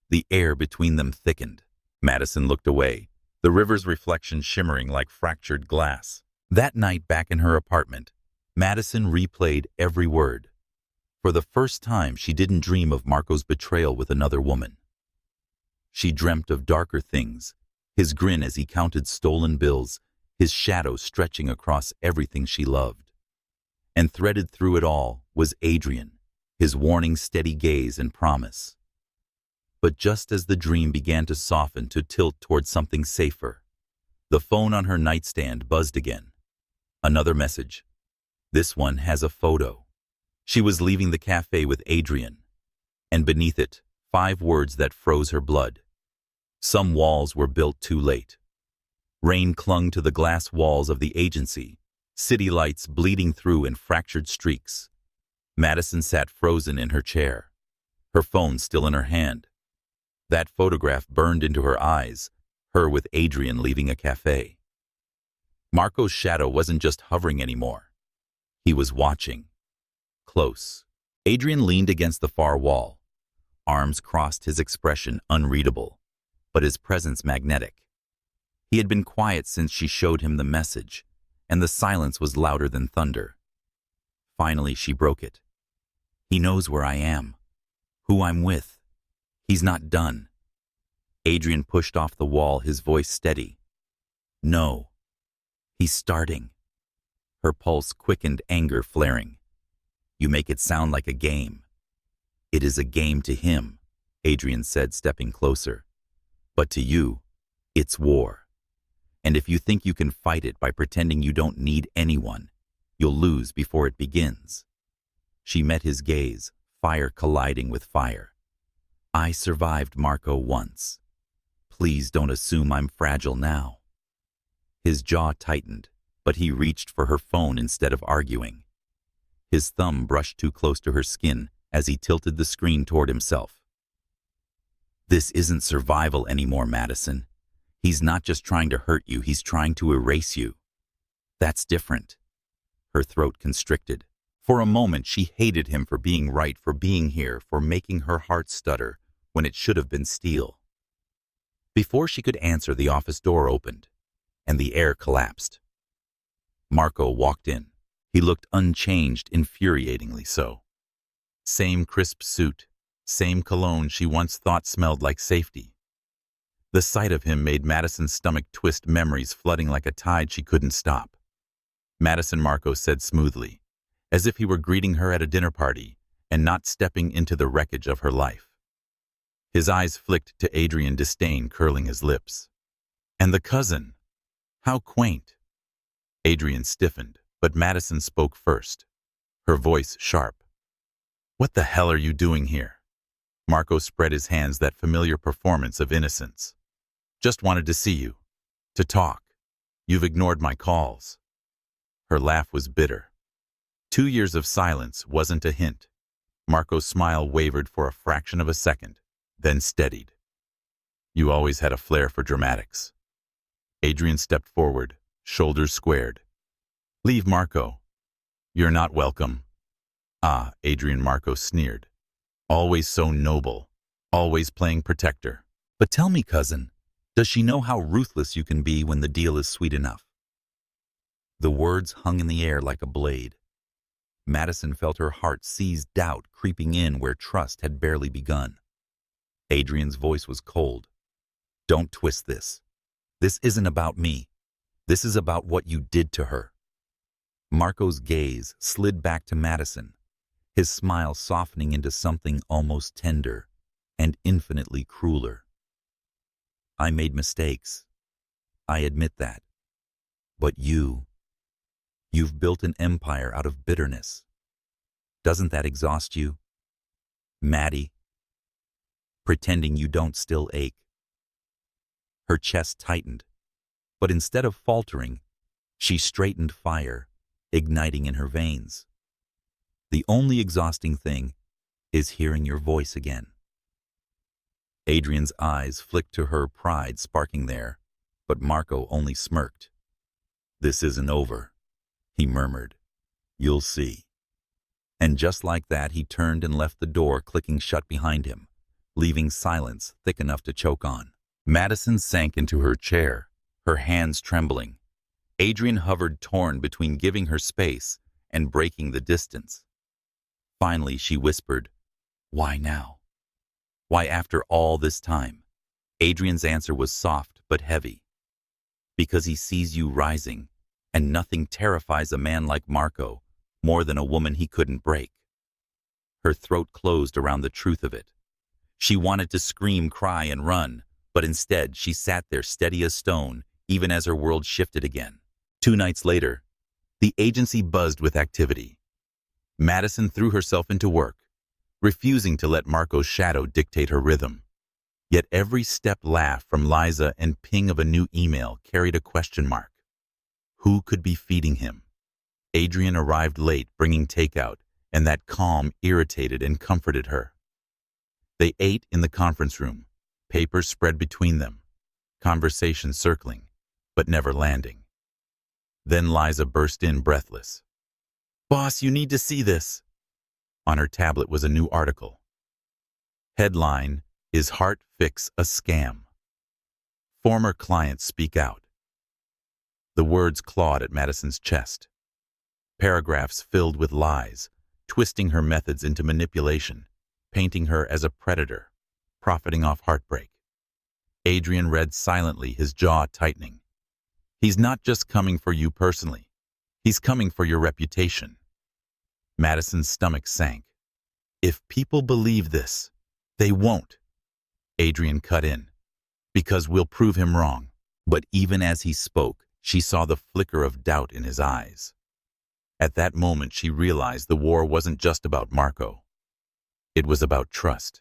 The air between them thickened. Madison looked away, the river's reflection shimmering like fractured glass. That night back in her apartment, Madison replayed every word. For the first time, she didn't dream of Marco's betrayal with another woman. She dreamt of darker things, his grin as he counted stolen bills, his shadow stretching across everything she loved. And threaded through it all was Adrian, his warning, steady gaze and promise. But just as the dream began to soften, to tilt towards something safer, the phone on her nightstand buzzed again. Another message. This one has a photo. She was leaving the cafe with Adrian, and beneath it, 5 words that froze her blood. Some walls were built too late. Rain clung to the glass walls of the agency, city lights bleeding through in fractured streaks. Madison sat frozen in her chair, her phone still in her hand. That photograph burned into her eyes, her with Adrian leaving a cafe. Marco's shadow wasn't just hovering anymore. He was watching. Close. Adrian leaned against the far wall. Arms crossed, his expression unreadable, but his presence magnetic. He had been quiet since she showed him the message, and the silence was louder than thunder. Finally, she broke it. "He knows where I am, who I'm with. He's not done." Adrian pushed off the wall, his voice steady. "No, he's starting." Her pulse quickened, anger flaring. "You make it sound like a game." "It is a game to him," Adrian said, stepping closer. "But to you, it's war. And if you think you can fight it by pretending you don't need anyone, you'll lose before it begins." She met his gaze, fire colliding with fire. "I survived Marco once. Please don't assume I'm fragile now." His jaw tightened, but he reached for her phone instead of arguing. His thumb brushed too close to her skin as he tilted the screen toward himself. "This isn't survival anymore, Madison. He's not just trying to hurt you, he's trying to erase you. That's different." Her throat constricted. For a moment, she hated him for being right, for being here, for making her heart stutter when it should have been steel. Before she could answer, the office door opened, and the air collapsed. Marco walked in. He looked unchanged, infuriatingly so. Same crisp suit, same cologne she once thought smelled like safety. The sight of him made Madison's stomach twist, memories flooding like a tide she couldn't stop. "Madison," Marco said smoothly, as if he were greeting her at a dinner party and not stepping into the wreckage of her life. His eyes flicked to Adrian, disdain curling his lips. "And the cousin? How quaint." Adrian stiffened, but Madison spoke first, her voice sharp. "What the hell are you doing here?" Marco spread his hands, that familiar performance of innocence. "Just wanted to see you, to talk. You've ignored my calls." Her laugh was bitter. 2 years of silence wasn't a hint. Marco's smile wavered for a fraction of a second, then steadied. "You always had a flair for dramatics." Adrian stepped forward, shoulders squared. Leave, Marco. You're not welcome. Ah, Adrian, Marco sneered. Always so noble. Always playing protector. But tell me, cousin, does she know how ruthless you can be when the deal is sweet enough? The words hung in the air like a blade. Madison felt her heart seize doubt creeping in where trust had barely begun. Adrian's voice was cold. Don't twist this. This isn't about me. This is about what you did to her. Marco's gaze slid back to Madison, his smile softening into something almost tender and infinitely crueler. I made mistakes. I admit that. But you've built an empire out of bitterness. Doesn't that exhaust you? Maddie, pretending you don't still ache. Her chest tightened, but instead of faltering, she straightened fire, igniting in her veins. The only exhausting thing is hearing your voice again. Adrian's eyes flicked to her, pride sparking there, but Marco only smirked. This isn't over, he murmured. You'll see. And just like that, he turned and left the door clicking shut behind him, leaving silence thick enough to choke on. Madison sank into her chair, her hands trembling. Adrian hovered, torn between giving her space and breaking the distance. Finally, she whispered, "Why now? Why after all this time?" Adrian's answer was soft but heavy. Because he sees you rising, and nothing terrifies a man like Marco more than a woman he couldn't break. Her throat closed around the truth of it. She wanted to scream, cry, and run, but instead she sat there steady as stone, even as her world shifted again. 2 nights later, the agency buzzed with activity. Madison threw herself into work, refusing to let Marco's shadow dictate her rhythm. Yet every step laugh from Liza and ping of a new email carried a question mark. Who could be feeding him? Adrian arrived late, bringing takeout, and that calm irritated and comforted her. They ate in the conference room, papers spread between them, conversation circling, but never landing. Then Liza burst in, breathless. "Boss, you need to see this." On her tablet was a new article. Headline, "Is Heart Fix a Scam? Former clients speak out." The words clawed at Madison's chest. Paragraphs filled with lies, twisting her methods into manipulation, painting her as a predator, profiting off heartbreak. Adrian read silently, his jaw tightening. He's not just coming for you personally. He's coming for your reputation. Madison's stomach sank. If people believe this, they won't. Adrian cut in. Because we'll prove him wrong. But even as he spoke, she saw the flicker of doubt in his eyes. At that moment, she realized the war wasn't just about Marco. It was about trust.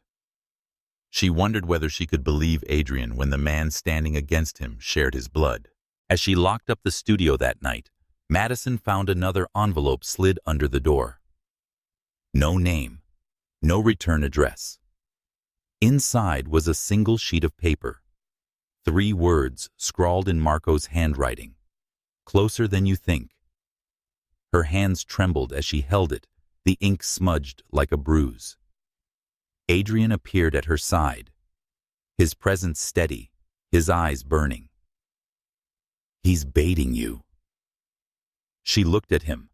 She wondered whether she could believe Adrian when the man standing against him shared his blood. As she locked up the studio that night, Madison found another envelope slid under the door. No name, no return address. Inside was a single sheet of paper. 3 words scrawled in Marco's handwriting. Closer than you think. Her hands trembled as she held it, the ink smudged like a bruise. Adrian appeared at her side, his presence steady, his eyes burning. He's baiting you. She looked at him,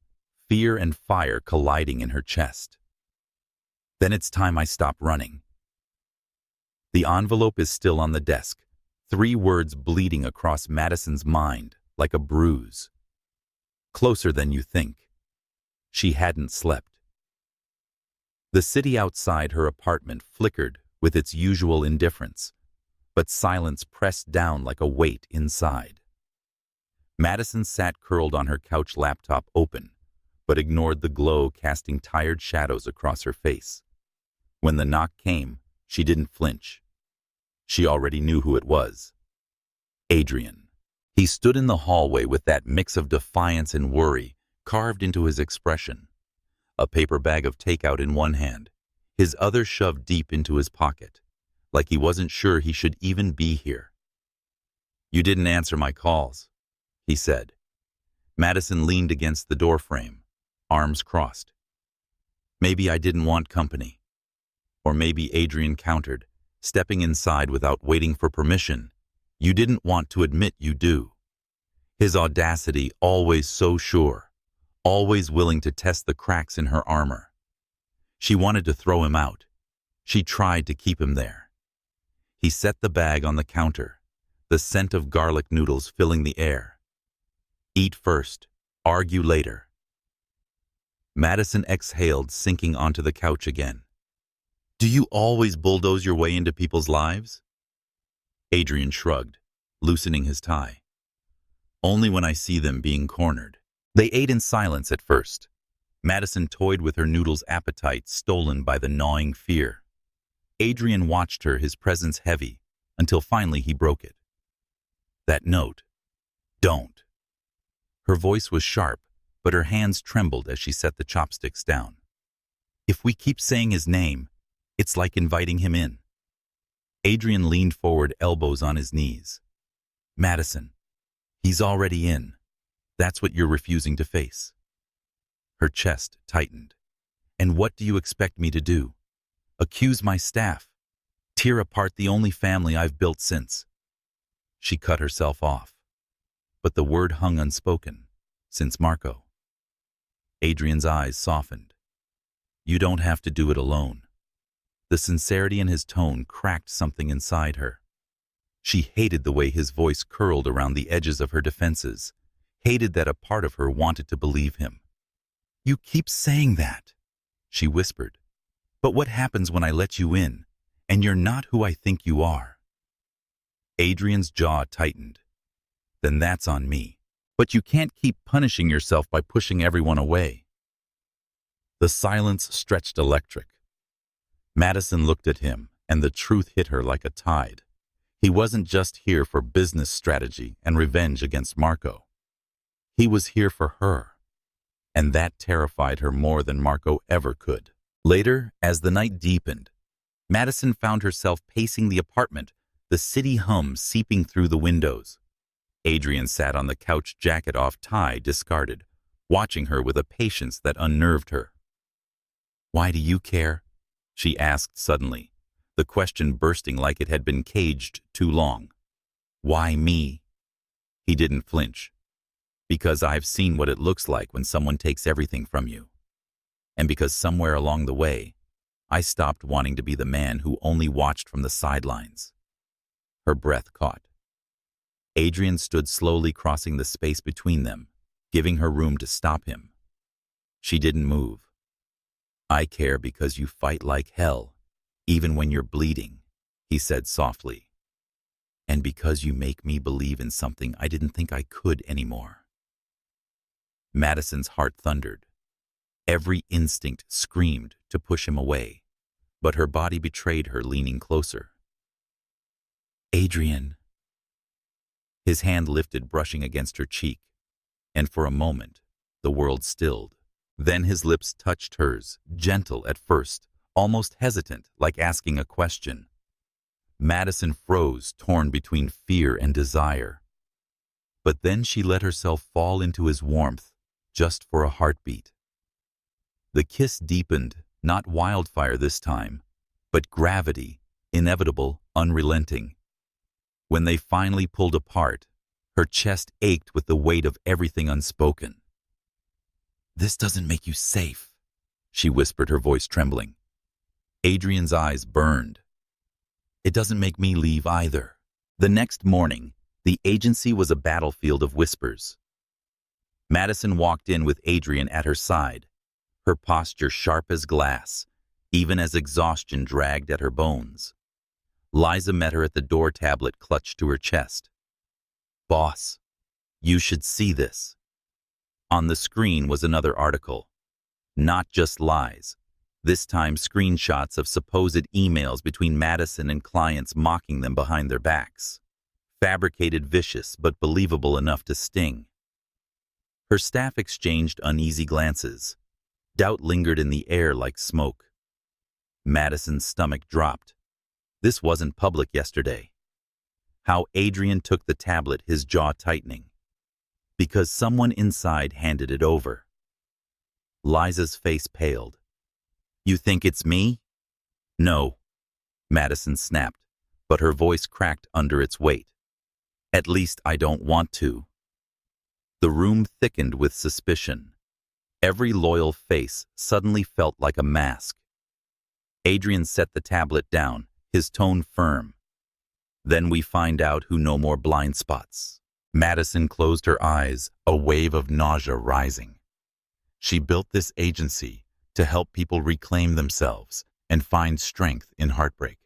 fear and fire colliding in her chest. Then it's time I stop running. The envelope is still on the desk, 3 words bleeding across Madison's mind like a bruise. Closer than you think. She hadn't slept. The city outside her apartment flickered with its usual indifference, but silence pressed down like a weight inside. Madison sat curled on her couch, laptop open, but ignored the glow casting tired shadows across her face. When the knock came, she didn't flinch. She already knew who it was. Adrian. He stood in the hallway with that mix of defiance and worry carved into his expression. A paper bag of takeout in one hand, his other shoved deep into his pocket, like he wasn't sure he should even be here. "You didn't answer my calls," he said. Madison leaned against the doorframe, arms crossed. Maybe I didn't want company. Or maybe, Adrian countered, stepping inside without waiting for permission. You didn't want to admit you do. His audacity, always so sure, always willing to test the cracks in her armor. She wanted to throw him out. She tried to keep him there. He set the bag on the counter, the scent of garlic noodles filling the air. Eat first, argue later. Madison exhaled, sinking onto the couch again. Do you always bulldoze your way into people's lives? Adrian shrugged, loosening his tie. Only when I see them being cornered. They ate in silence at first. Madison toyed with her noodles' appetite, stolen by the gnawing fear. Adrian watched her, his presence heavy, until finally he broke it. That note. Don't. Her voice was sharp, but her hands trembled as she set the chopsticks down. If we keep saying his name, it's like inviting him in. Adrian leaned forward, elbows on his knees. Madison, he's already in. That's what you're refusing to face. Her chest tightened. And what do you expect me to do? Accuse my staff? Tear apart the only family I've built since? She cut herself off. But the word hung unspoken. Since Marco. Adrian's eyes softened. You don't have to do it alone. The sincerity in his tone cracked something inside her. She hated the way his voice curled around the edges of her defenses, hated that a part of her wanted to believe him. You keep saying that, she whispered. But what happens when I let you in, and you're not who I think you are? Adrian's jaw tightened. Then that's on me. But you can't keep punishing yourself by pushing everyone away. The silence stretched electric. Madison looked at him, and the truth hit her like a tide. He wasn't just here for business strategy and revenge against Marco. He was here for her, and that terrified her more than Marco ever could. Later, as the night deepened, Madison found herself pacing the apartment, the city hum seeping through the windows. Adrian sat on the couch, jacket off, tie discarded, watching her with a patience that unnerved her. Why do you care? She asked suddenly, the question bursting like it had been caged too long. Why me? He didn't flinch. Because I've seen what it looks like when someone takes everything from you. And because somewhere along the way, I stopped wanting to be the man who only watched from the sidelines. Her breath caught. Adrian stood slowly, crossing the space between them, giving her room to stop him. She didn't move. I care because you fight like hell, even when you're bleeding, he said softly. And because you make me believe in something I didn't think I could anymore. Madison's heart thundered. Every instinct screamed to push him away, but her body betrayed her, leaning closer. Adrian. His hand lifted, brushing against her cheek, and for a moment, the world stilled. Then his lips touched hers, gentle at first, almost hesitant, like asking a question. Madison froze, torn between fear and desire. But then she let herself fall into his warmth, just for a heartbeat. The kiss deepened, not wildfire this time, but gravity, inevitable, unrelenting. When they finally pulled apart, her chest ached with the weight of everything unspoken. This doesn't make you safe, she whispered, her voice trembling. Adrian's eyes burned. It doesn't make me leave either. The next morning, the agency was a battlefield of whispers. Madison walked in with Adrian at her side, her posture sharp as glass, even as exhaustion dragged at her bones. Liza met her at the door, tablet clutched to her chest. Boss, you should see this. On the screen was another article. Not just lies. This time screenshots of supposed emails between Madison and clients mocking them behind their backs. Fabricated, vicious, but believable enough to sting. Her staff exchanged uneasy glances. Doubt lingered in the air like smoke. Madison's stomach dropped. This wasn't public yesterday. How Adrian took the tablet, his jaw tightening. because someone inside handed it over. Liza's face paled. You think it's me? No, Madison snapped, but her voice cracked under its weight. At least I don't want to. The room thickened with suspicion. Every loyal face suddenly felt like a mask. Adrian set the tablet down, his tone firm. Then we find out who no more blind spots. Madison closed her eyes, a wave of nausea rising. She built this agency to help people reclaim themselves and find strength in heartbreak.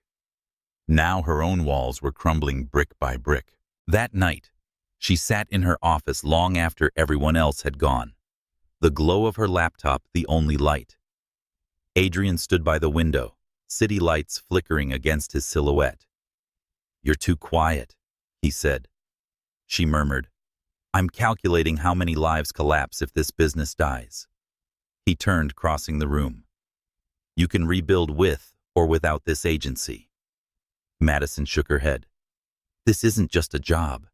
Now her own walls were crumbling brick by brick. That night, she sat in her office long after everyone else had gone, the glow of her laptop the only light. Adrian stood by the window, city lights flickering against his silhouette. You're too quiet, he said. She murmured, I'm calculating how many lives collapse if this business dies. He turned, crossing the room. You can rebuild with or without this agency. Madison shook her head. This isn't just a job.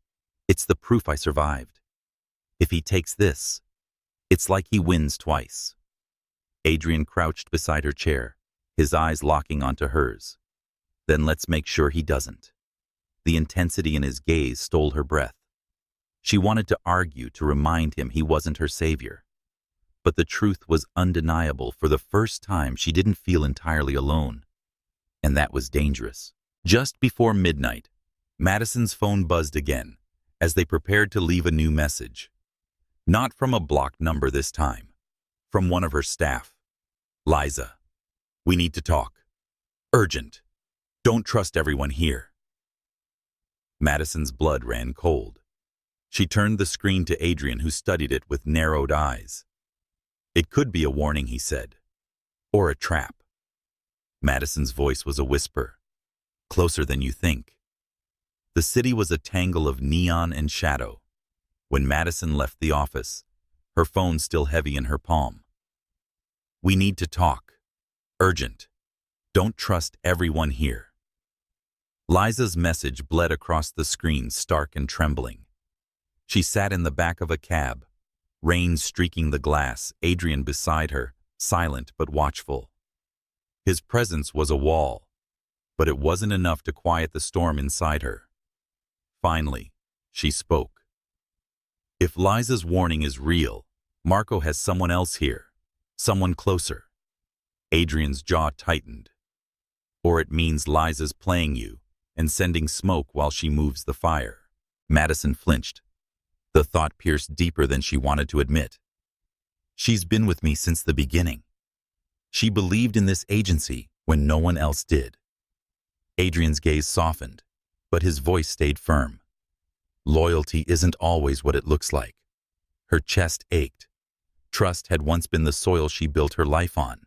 It's the proof I survived. If he takes this, it's like he wins twice. Adrian crouched beside her chair, his eyes locking onto hers. Then let's make sure he doesn't. The intensity in his gaze stole her breath. She wanted to argue, to remind him he wasn't her savior. But the truth was undeniable. For the first time, she didn't feel entirely alone. And that was dangerous. Just before midnight, Madison's phone buzzed again, as they prepared to leave a new message. Not from a blocked number this time. From one of her staff. Liza, we need to talk. Urgent. Don't trust everyone here. Madison's blood ran cold. She turned the screen to Adrian, who studied it with narrowed eyes. It could be a warning, he said. Or a trap. Madison's voice was a whisper. Closer than you think. The city was a tangle of neon and shadow. When Madison left the office, her phone still heavy in her palm. We need to talk. Urgent. Don't trust everyone here. Liza's message bled across the screen, stark and trembling. She sat in the back of a cab, rain streaking the glass, Adrian beside her, silent but watchful. His presence was a wall, but it wasn't enough to quiet the storm inside her. Finally, she spoke. If Liza's warning is real, Marco has someone else here, someone closer. Adrian's jaw tightened. Or it means Liza's playing you and sending smoke while she moves the fire. Madison flinched. The thought pierced deeper than she wanted to admit. She's been with me since the beginning. She believed in this agency when no one else did. Adrian's gaze softened, but his voice stayed firm. Loyalty isn't always what it looks like. Her chest ached. Trust had once been the soil she built her life on.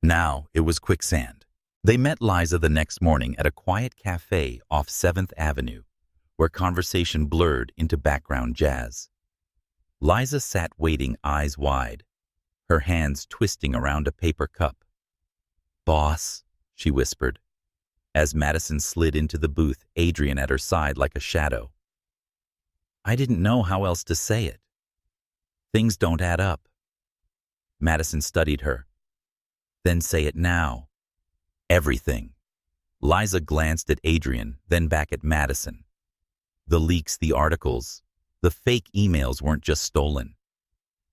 Now it was quicksand. They met Liza the next morning at a quiet cafe off 7th Avenue, where conversation blurred into background jazz. Liza sat waiting, eyes wide, her hands twisting around a paper cup. Boss, she whispered, as Madison slid into the booth, Adrian at her side like a shadow. I didn't know how else to say it. Things don't add up. Madison studied her. Then say it now. Everything. Liza glanced at Adrian, then back at Madison. The leaks, the articles, the fake emails weren't just stolen.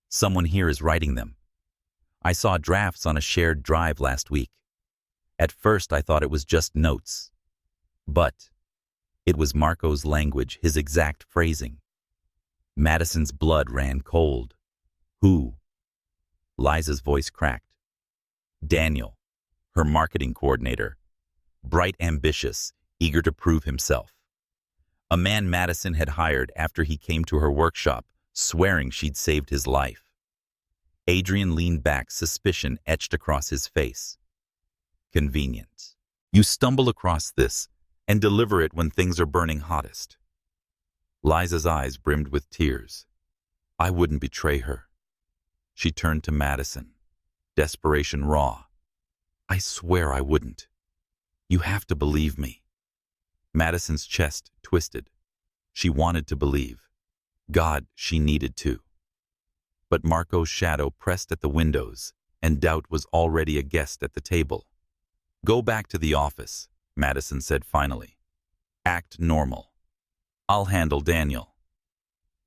Someone here is writing them. I saw drafts on a shared drive last week. At first I thought it was just notes. But it was Marco's language, his exact phrasing. Madison's blood ran cold. Who? Liza's voice cracked. Daniel, her marketing coordinator. Bright, ambitious, eager to prove himself. A man Madison had hired after he came to her workshop, swearing she'd saved his life. Adrian leaned back, suspicion etched across his face. Convenient. You stumble across this and deliver it when things are burning hottest. Liza's eyes brimmed with tears. I wouldn't betray her. She turned to Madison, desperation raw. I swear I wouldn't. You have to believe me. Madison's chest twisted. She wanted to believe. God, she needed to. But Marco's shadow pressed at the windows, and doubt was already a guest at the table. Go back to the office, Madison said finally. Act normal. I'll handle Daniel.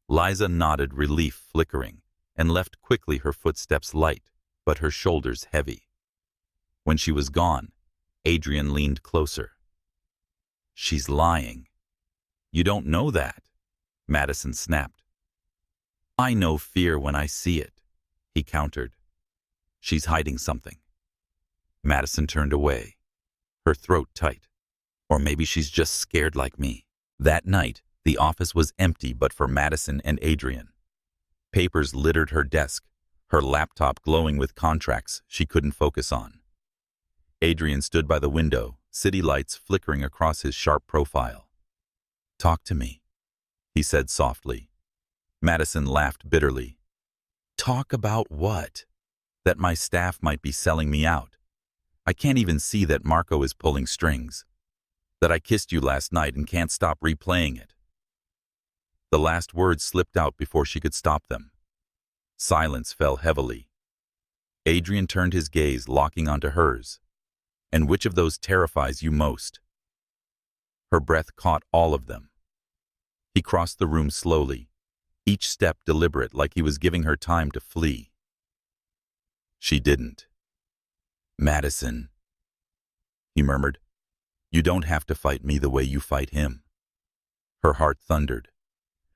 Liza nodded, relief flickering, and left quickly, her footsteps light, but her shoulders heavy. When she was gone, Adrian leaned closer. She's lying. You don't know that, Madison snapped. I know fear when I see it, he countered. She's hiding something. Madison turned away, her throat tight. Or maybe she's just scared like me. That night, the office was empty but for Madison and Adrian. Papers littered her desk, her laptop glowing with contracts she couldn't focus on. Adrian stood by the window, city lights flickering across his sharp profile. Talk to me, he said softly. Madison laughed bitterly. Talk about what? That my staff might be selling me out. I can't even see that Marco is pulling strings. That I kissed you last night and can't stop replaying it. The last words slipped out before she could stop them. Silence fell heavily. Adrian turned his gaze, locking onto hers. And which of those terrifies you most? Her breath caught all of them. He crossed the room slowly, each step deliberate, like he was giving her time to flee. She didn't. Madison, he murmured, you don't have to fight me the way you fight him. Her heart thundered.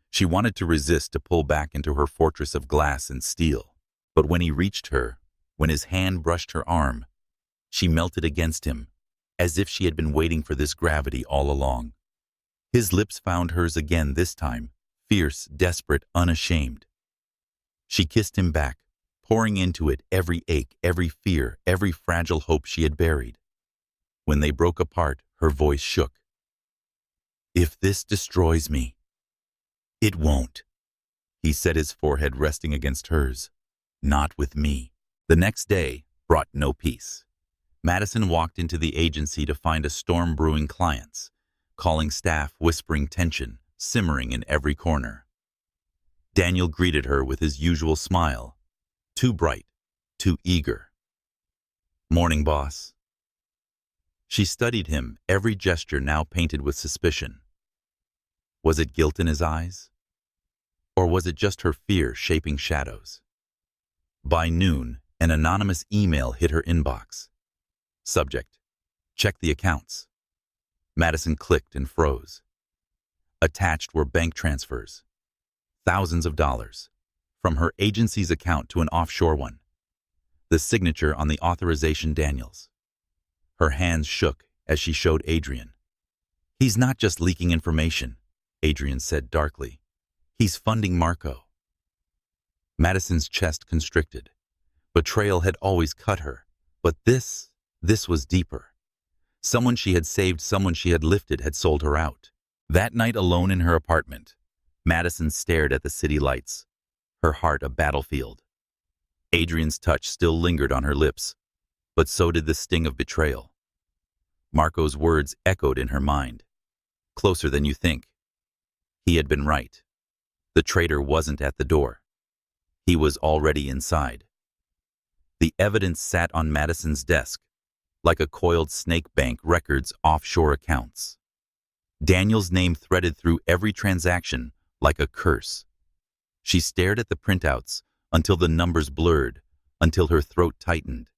She wanted to resist, to pull back into her fortress of glass and steel. But when he reached her, when his hand brushed her arm, she melted against him, as if she had been waiting for this gravity all along. His lips found hers again, this time, fierce, desperate, unashamed. She kissed him back, pouring into it every ache, every fear, every fragile hope she had buried. When they broke apart, her voice shook. If this destroys me, it won't, he said, his forehead resting against hers. Not with me. The next day brought no peace. Madison walked into the agency to find a storm brewing, clients, calling staff, whispering tension, simmering in every corner. Daniel greeted her with his usual smile, too bright, too eager. Morning, boss. She studied him, every gesture now painted with suspicion. Was it guilt in his eyes? Or was it just her fear shaping shadows? By noon, an anonymous email hit her inbox. Subject: check the accounts. Madison clicked and froze. Attached were bank transfers. Thousands of dollars. From her agency's account to an offshore one. The signature on the authorization Daniel's. Her hands shook as she showed Adrian. He's not just leaking information, Adrian said darkly. He's funding Marco. Madison's chest constricted. Betrayal had always cut her, but this was deeper. Someone she had saved, someone she had lifted, had sold her out. That night, alone in her apartment, Madison stared at the city lights, her heart a battlefield. Adrian's touch still lingered on her lips, but so did the sting of betrayal. Marco's words echoed in her mind. Closer than you think. He had been right. The traitor wasn't at the door. He was already inside. The evidence sat on Madison's desk, like a coiled snake bank, records, offshore accounts. Daniel's name threaded through every transaction like a curse. She stared at the printouts until the numbers blurred, until her throat tightened,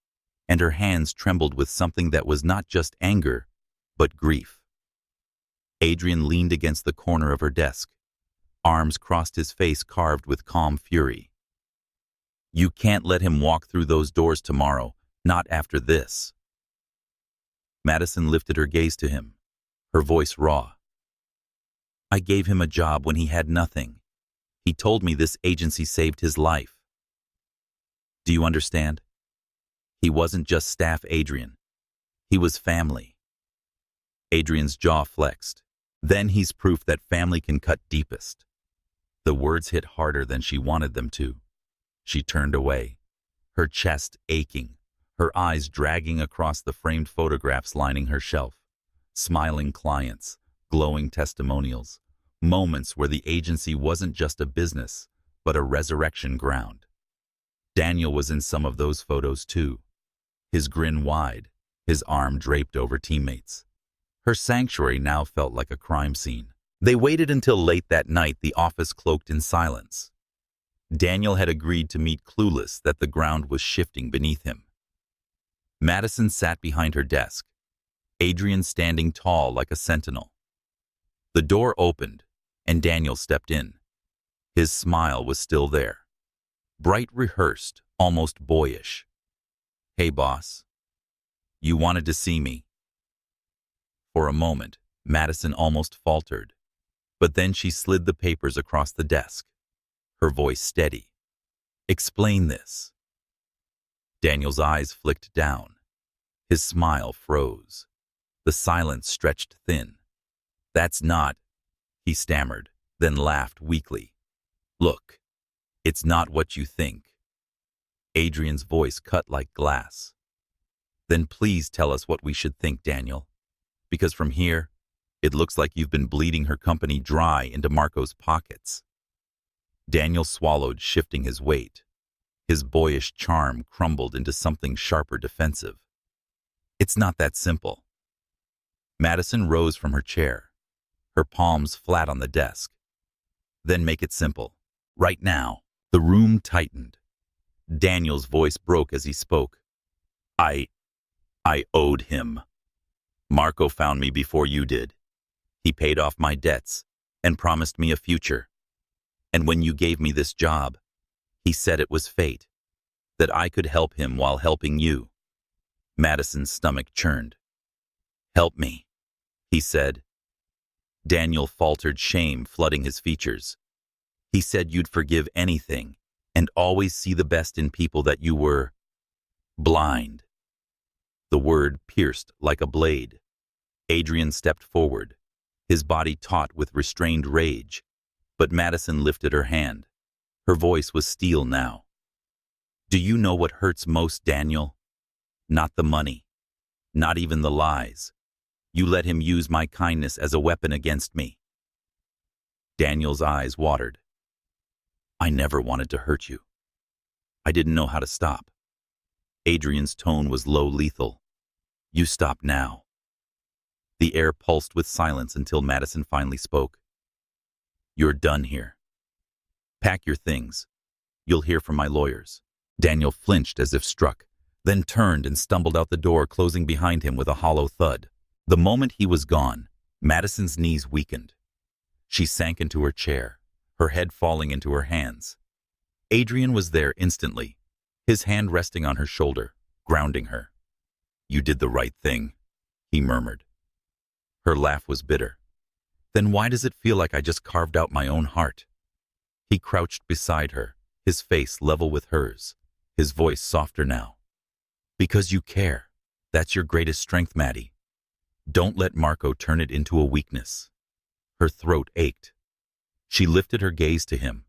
and her hands trembled with something that was not just anger, but grief. Adrian leaned against the corner of her desk, arms crossed, his face carved with calm fury. You can't let him walk through those doors tomorrow, not after this. Madison lifted her gaze to him, her voice raw. I gave him a job when he had nothing. He told me this agency saved his life. Do you understand? He wasn't just staff, Adrian. He was family. Adrian's jaw flexed. Then he's proof that family can cut deepest. The words hit harder than she wanted them to. She turned away, her chest aching, her eyes dragging across the framed photographs lining her shelf. Smiling clients, glowing testimonials, Moments where the agency wasn't just a business, but a resurrection ground. Daniel was in some of those photos too, his grin wide, his arm draped over teammates. Her sanctuary now felt like a crime scene. They waited until late that night, the office cloaked in silence. Daniel had agreed to meet, clueless that the ground was shifting beneath him. Madison sat behind her desk, Adrian standing tall like a sentinel. The door opened, and Daniel stepped in. His smile was still there, bright, rehearsed, almost boyish. "Hey, boss. You wanted to see me." For a moment, Madison almost faltered, but then she slid the papers across the desk, her voice steady. "Explain this." Daniel's eyes flicked down. His smile froze. The silence stretched thin. "That's not," he stammered, then laughed weakly. "Look, it's not what you think." Adrian's voice cut like glass. "Then please tell us what we should think, Daniel. Because from here, it looks like you've been bleeding her company dry into Marco's pockets." Daniel swallowed, shifting his weight. His boyish charm crumbled into something sharper, defensive. "It's not that simple." Madison rose from her chair, her palms flat on the desk. "Then make it simple. Right now." The room tightened. Daniel's voice broke as he spoke. I owed him. Marco found me before you did. He paid off my debts and promised me a future. And when you gave me this job, he said it was fate, that I could help him while helping you." Madison's stomach churned. "Help me," he said. Daniel faltered, shame flooding his features. "He said you'd forgive anything and always see the best in people, that you were blind." The word pierced like a blade. Adrian stepped forward, his body taut with restrained rage, but Madison lifted her hand. Her voice was steel now. "Do you know what hurts most, Daniel? Not the money, not even the lies. You let him use my kindness as a weapon against me." Daniel's eyes watered. "I never wanted to hurt you. I didn't know how to stop." Adrian's tone was low, lethal. "You stop now." The air pulsed with silence until Madison finally spoke. "You're done here. Pack your things. You'll hear from my lawyers." Daniel flinched as if struck, then turned and stumbled out the door, closing behind him with a hollow thud. The moment he was gone, Madison's knees weakened. She sank into her chair, her head falling into her hands. Adrian was there instantly, his hand resting on her shoulder, grounding her. "You did the right thing," he murmured. Her laugh was bitter. "Then why does it feel like I just carved out my own heart?" He crouched beside her, his face level with hers, his voice softer now. "Because you care. That's your greatest strength, Maddie. Don't let Marco turn it into a weakness." Her throat ached. She lifted her gaze to him,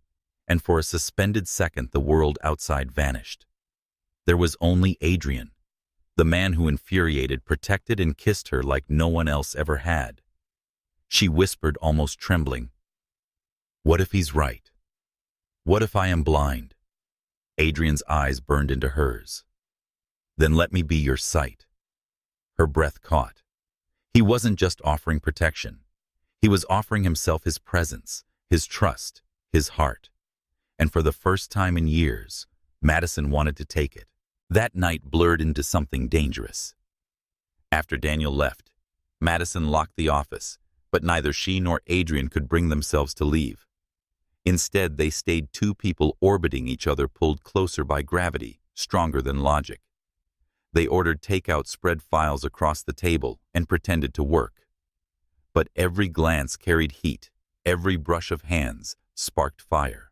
and for a suspended second the world outside vanished. There was only Adrian, the man who infuriated, protected, and kissed her like no one else ever had. She whispered, almost trembling, "What if he's right? What if I am blind?" Adrian's eyes burned into hers. "Then let me be your sight." Her breath caught. He wasn't just offering protection. He was offering himself, his presence, his trust, his heart. And for the first time in years, Madison wanted to take it. That night blurred into something dangerous. After Daniel left, Madison locked the office, but neither she nor Adrian could bring themselves to leave. Instead, they stayed, two people orbiting each other, pulled closer by gravity, stronger than logic. They ordered takeout, spread files across the table, and pretended to work. But every glance carried heat, every brush of hands sparked fire.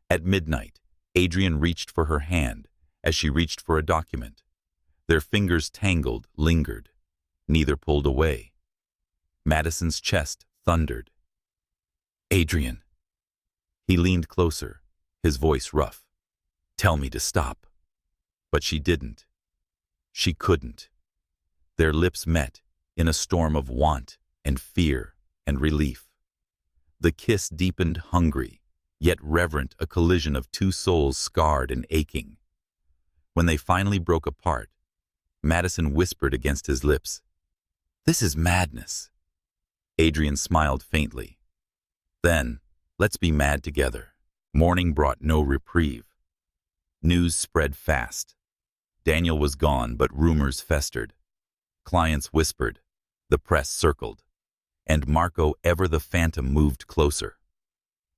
At midnight, Adrian reached for her hand as she reached for a document. Their fingers tangled, lingered. Neither pulled away. Madison's chest thundered. "Adrian." He leaned closer, his voice rough. "Tell me to stop." But she didn't. She couldn't. Their lips met in a storm of want and fear and relief. The kiss deepened, hungry, yet reverent, a collision of two souls scarred and aching. When they finally broke apart, Madison whispered against his lips, "This is madness." Adrian smiled faintly. "Then, let's be mad together." Morning brought no reprieve. News spread fast. Daniel was gone, but rumors festered. Clients whispered, the press circled, and Marco, ever the phantom, moved closer.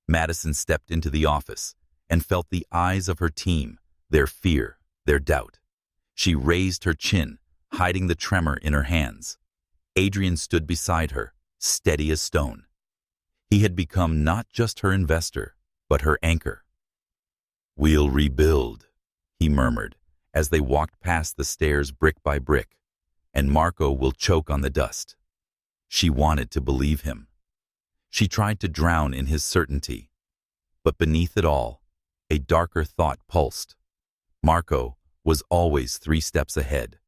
Madison stepped into the office and felt the eyes of her team, their fear, their doubt. She raised her chin, hiding the tremor in her hands. Adrian stood beside her, steady as stone. He had become not just her investor, but her anchor. "We'll rebuild," he murmured, as they walked past the stairs brick by brick, "and Marco will choke on the dust." She wanted to believe him. She tried to drown in his certainty. But beneath it all, a darker thought pulsed. Marco was always 3 steps ahead.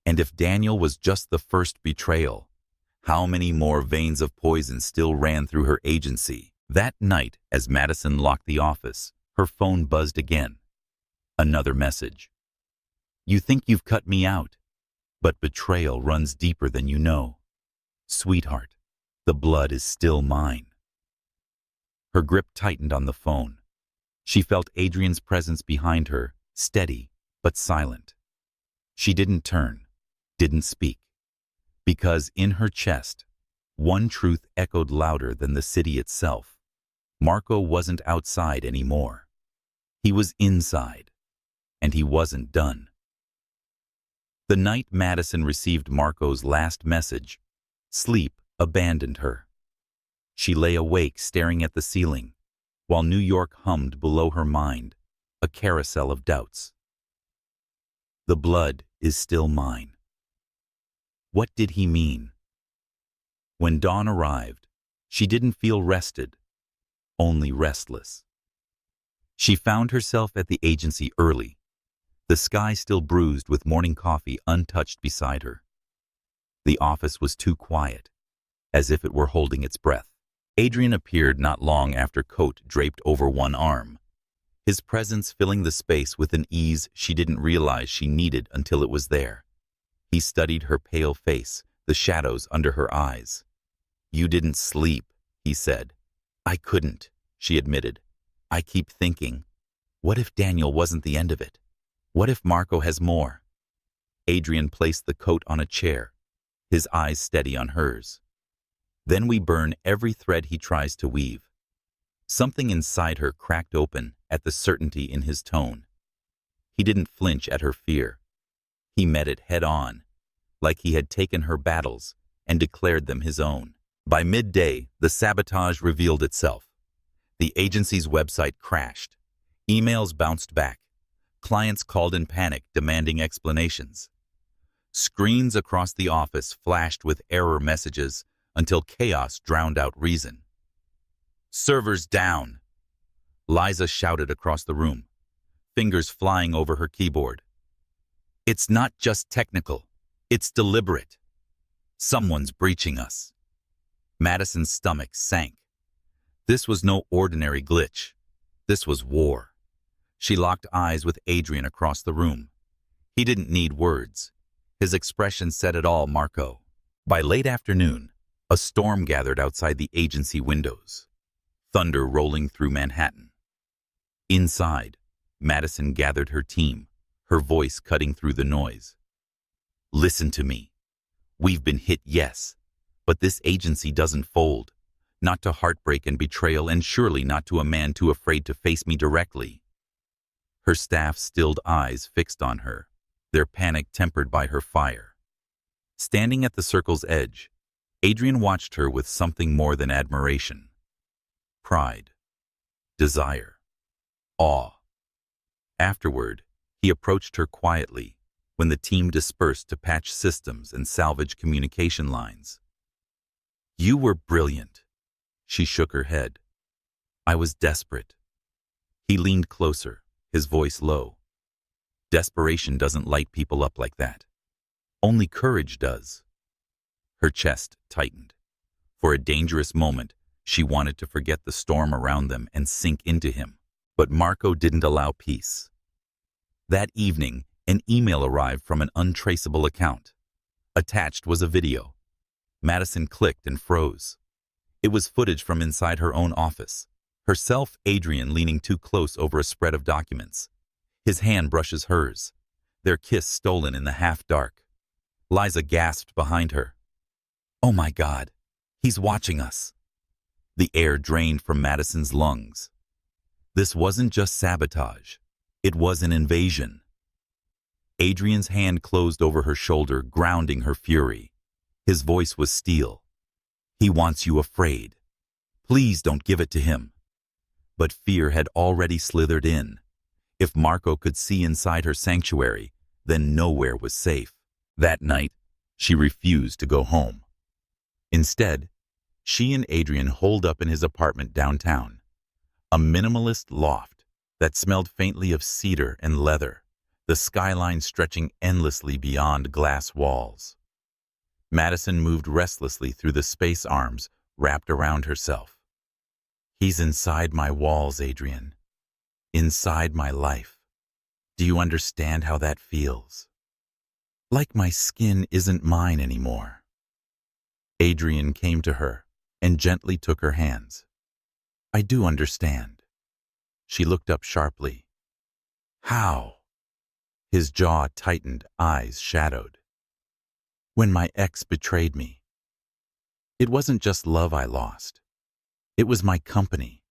And if Daniel was just the first betrayal, how many more veins of poison still ran through her agency? That night, as Madison locked the office, her phone buzzed again. Another message. "You think you've cut me out, but betrayal runs deeper than you know. Sweetheart, the blood is still mine." Her grip tightened on the phone. She felt Adrian's presence behind her, steady but silent. She didn't turn, didn't speak, because in her chest, one truth echoed louder than the city itself. Marco wasn't outside anymore. He was inside, and he wasn't done. The night Madison received Marco's last message, sleep abandoned her. She lay awake staring at the ceiling, while New York hummed below her mind, a carousel of doubts. The blood is still mine. What did he mean? When dawn arrived, she didn't feel rested, only restless. She found herself at the agency early, the sky still bruised with morning coffee untouched beside her. The office was too quiet, as if it were holding its breath. Adrian appeared not long after, coat draped over one arm, his presence filling the space with an ease she didn't realize she needed until it was there. He studied her pale face, the shadows under her eyes. "You didn't sleep," he said. "I couldn't," she admitted. "I keep thinking, what if Daniel wasn't the end of it? What if Marco has more?" Adrian placed the coat on a chair, his eyes steady on hers. "Then we burn every thread he tries to weave." Something inside her cracked open at the certainty in his tone. He didn't flinch at her fear. He met it head on, like he had taken her battles and declared them his own. By midday, the sabotage revealed itself. The agency's website crashed. Emails bounced back. Clients called in panic, demanding explanations. Screens across the office flashed with error messages until chaos drowned out reason. "Servers down!" Liza shouted across the room, fingers flying over her keyboard. "It's not just technical, it's deliberate. Someone's breaching us." Madison's stomach sank. This was no ordinary glitch. This was war. She locked eyes with Adrian across the room. He didn't need words. His expression said it all. "Marco." By late afternoon, a storm gathered outside the agency windows, thunder rolling through Manhattan. Inside, Madison gathered her team, her voice cutting through the noise. "Listen to me. We've been hit, yes, but this agency doesn't fold. Not to heartbreak and betrayal, and surely not to a man too afraid to face me directly." Her staff's stilled eyes fixed on her, their panic tempered by her fire. Standing at the circle's edge, Adrian watched her with something more than admiration. Pride, desire, awe. Afterward, he approached her quietly when the team dispersed to patch systems and salvage communication lines. "You were brilliant." She shook her head. "I was desperate." He leaned closer, his voice low. "Desperation doesn't light people up like that. Only courage does." Her chest tightened. For a dangerous moment, She wanted to forget the storm around them and sink into him. But Marco didn't allow peace. That evening, an email arrived from an untraceable account. Attached was a video. Madison clicked and froze. It was footage from inside her own office. Herself, Adrian, leaning too close over a spread of documents. His hand brushes hers. Their kiss stolen in the half-dark. Liza gasped behind her. "Oh my God, he's watching us." The air drained from Madison's lungs. This wasn't just sabotage. It was an invasion. Adrian's hand closed over her shoulder, grounding her fury. His voice was steel. "He wants you afraid. Please don't give it to him." But fear had already slithered in. If Marco could see inside her sanctuary, then nowhere was safe. That night, she refused to go home. Instead, she and Adrian holed up in his apartment downtown. A minimalist loft that smelled faintly of cedar and leather, the skyline stretching endlessly beyond glass walls. Madison moved restlessly through the space arms wrapped around herself. "He's inside my walls, Adrian. Inside my life. Do you understand how that feels? Like my skin isn't mine anymore." Adrian came to her and gently took her hands. "I do understand." She looked up sharply. "How?" His jaw tightened, eyes shadowed. "When my ex betrayed me. It wasn't just love I lost. It was my company,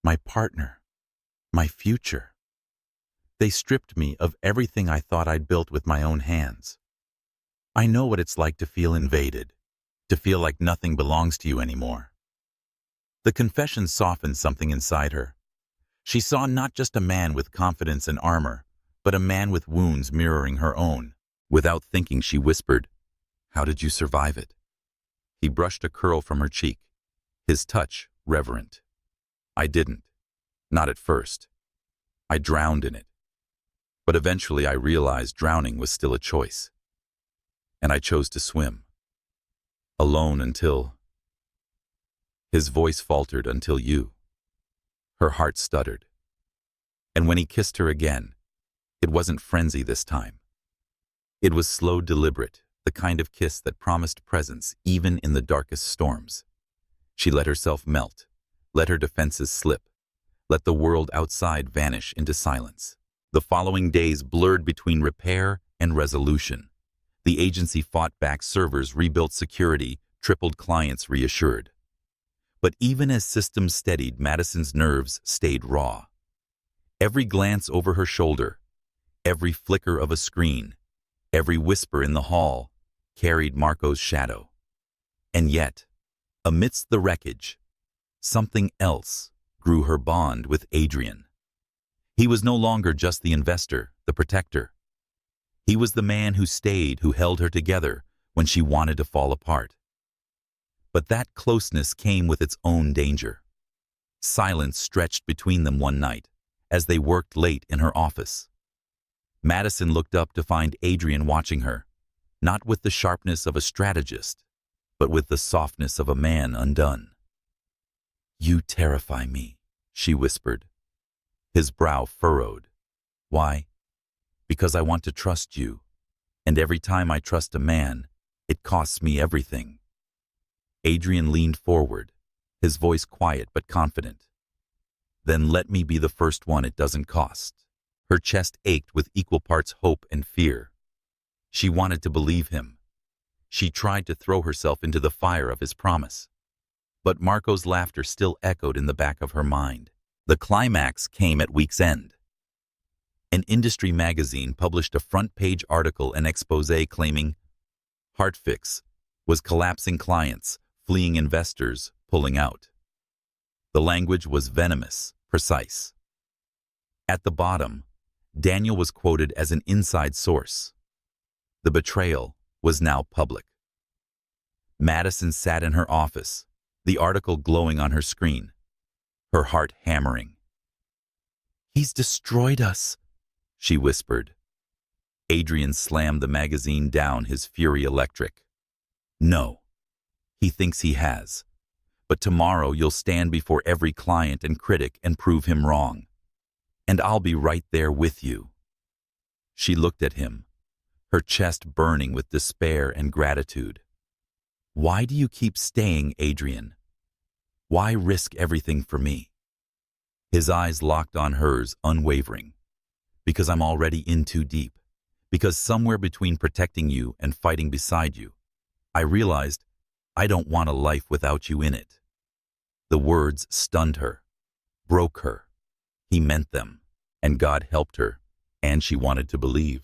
my partner, my future. They stripped me of everything I thought I'd built with my own hands. I know what it's like to feel invaded, to feel like nothing belongs to you anymore." The confession softened something inside her. She saw not just a man with confidence and armor, but a man with wounds mirroring her own. Without thinking, she whispered, "How did you survive it?" He brushed a curl from her cheek, his touch reverent. "I didn't. Not at first. I drowned in it. But eventually I realized drowning was still a choice. And I chose to swim. Alone until—" His voice faltered, "until you." Her heart stuttered. And when he kissed her again, it wasn't frenzy this time. It was slow, deliberate, the kind of kiss that promised presence even in the darkest storms. She let herself melt, let her defenses slip, let the world outside vanish into silence. The following days blurred between repair and resolution. The agency fought back servers, rebuilt security, tripled clients reassured. But even as systems steadied, Madison's nerves stayed raw. Every glance over her shoulder, every flicker of a screen, every whisper in the hall carried Marco's shadow. And yet, amidst the wreckage, something else grew: her bond with Adrian. He was no longer just the investor, the protector. He was the man who stayed, who held her together when she wanted to fall apart. But that closeness came with its own danger. Silence stretched between them one night as they worked late in her office. Madison looked up to find Adrian watching her, not with the sharpness of a strategist, but with the softness of a man undone. "You terrify me," she whispered. His brow furrowed. "Why?" "Because I want to trust you, and every time I trust a man, it costs me everything." Adrian leaned forward, his voice quiet but confident. "Then let me be the first one it doesn't cost." Her chest ached with equal parts hope and fear. She wanted to believe him. She tried to throw herself into the fire of his promise. But Marco's laughter still echoed in the back of her mind. The climax came at week's end. An industry magazine published a front-page article and exposé claiming Heartfix was collapsing, clients fleeing, investors pulling out. The language was venomous, precise. At the bottom, Daniel was quoted as an inside source. The betrayal was now public. Madison sat in her office, the article glowing on her screen, her heart hammering. "He's destroyed us," she whispered. Adrian slammed the magazine down, his fury electric. "No, he thinks he has. But tomorrow you'll stand before every client and critic and prove him wrong. And I'll be right there with you." She looked at him, her chest burning with despair and gratitude. "Why do you keep staying, Adrian? Why risk everything for me?" His eyes locked on hers, unwavering. "Because I'm already in too deep. Because somewhere between protecting you and fighting beside you, I realized I don't want a life without you in it." The words stunned her, broke her. He meant them, and God helped her, and she wanted to believe.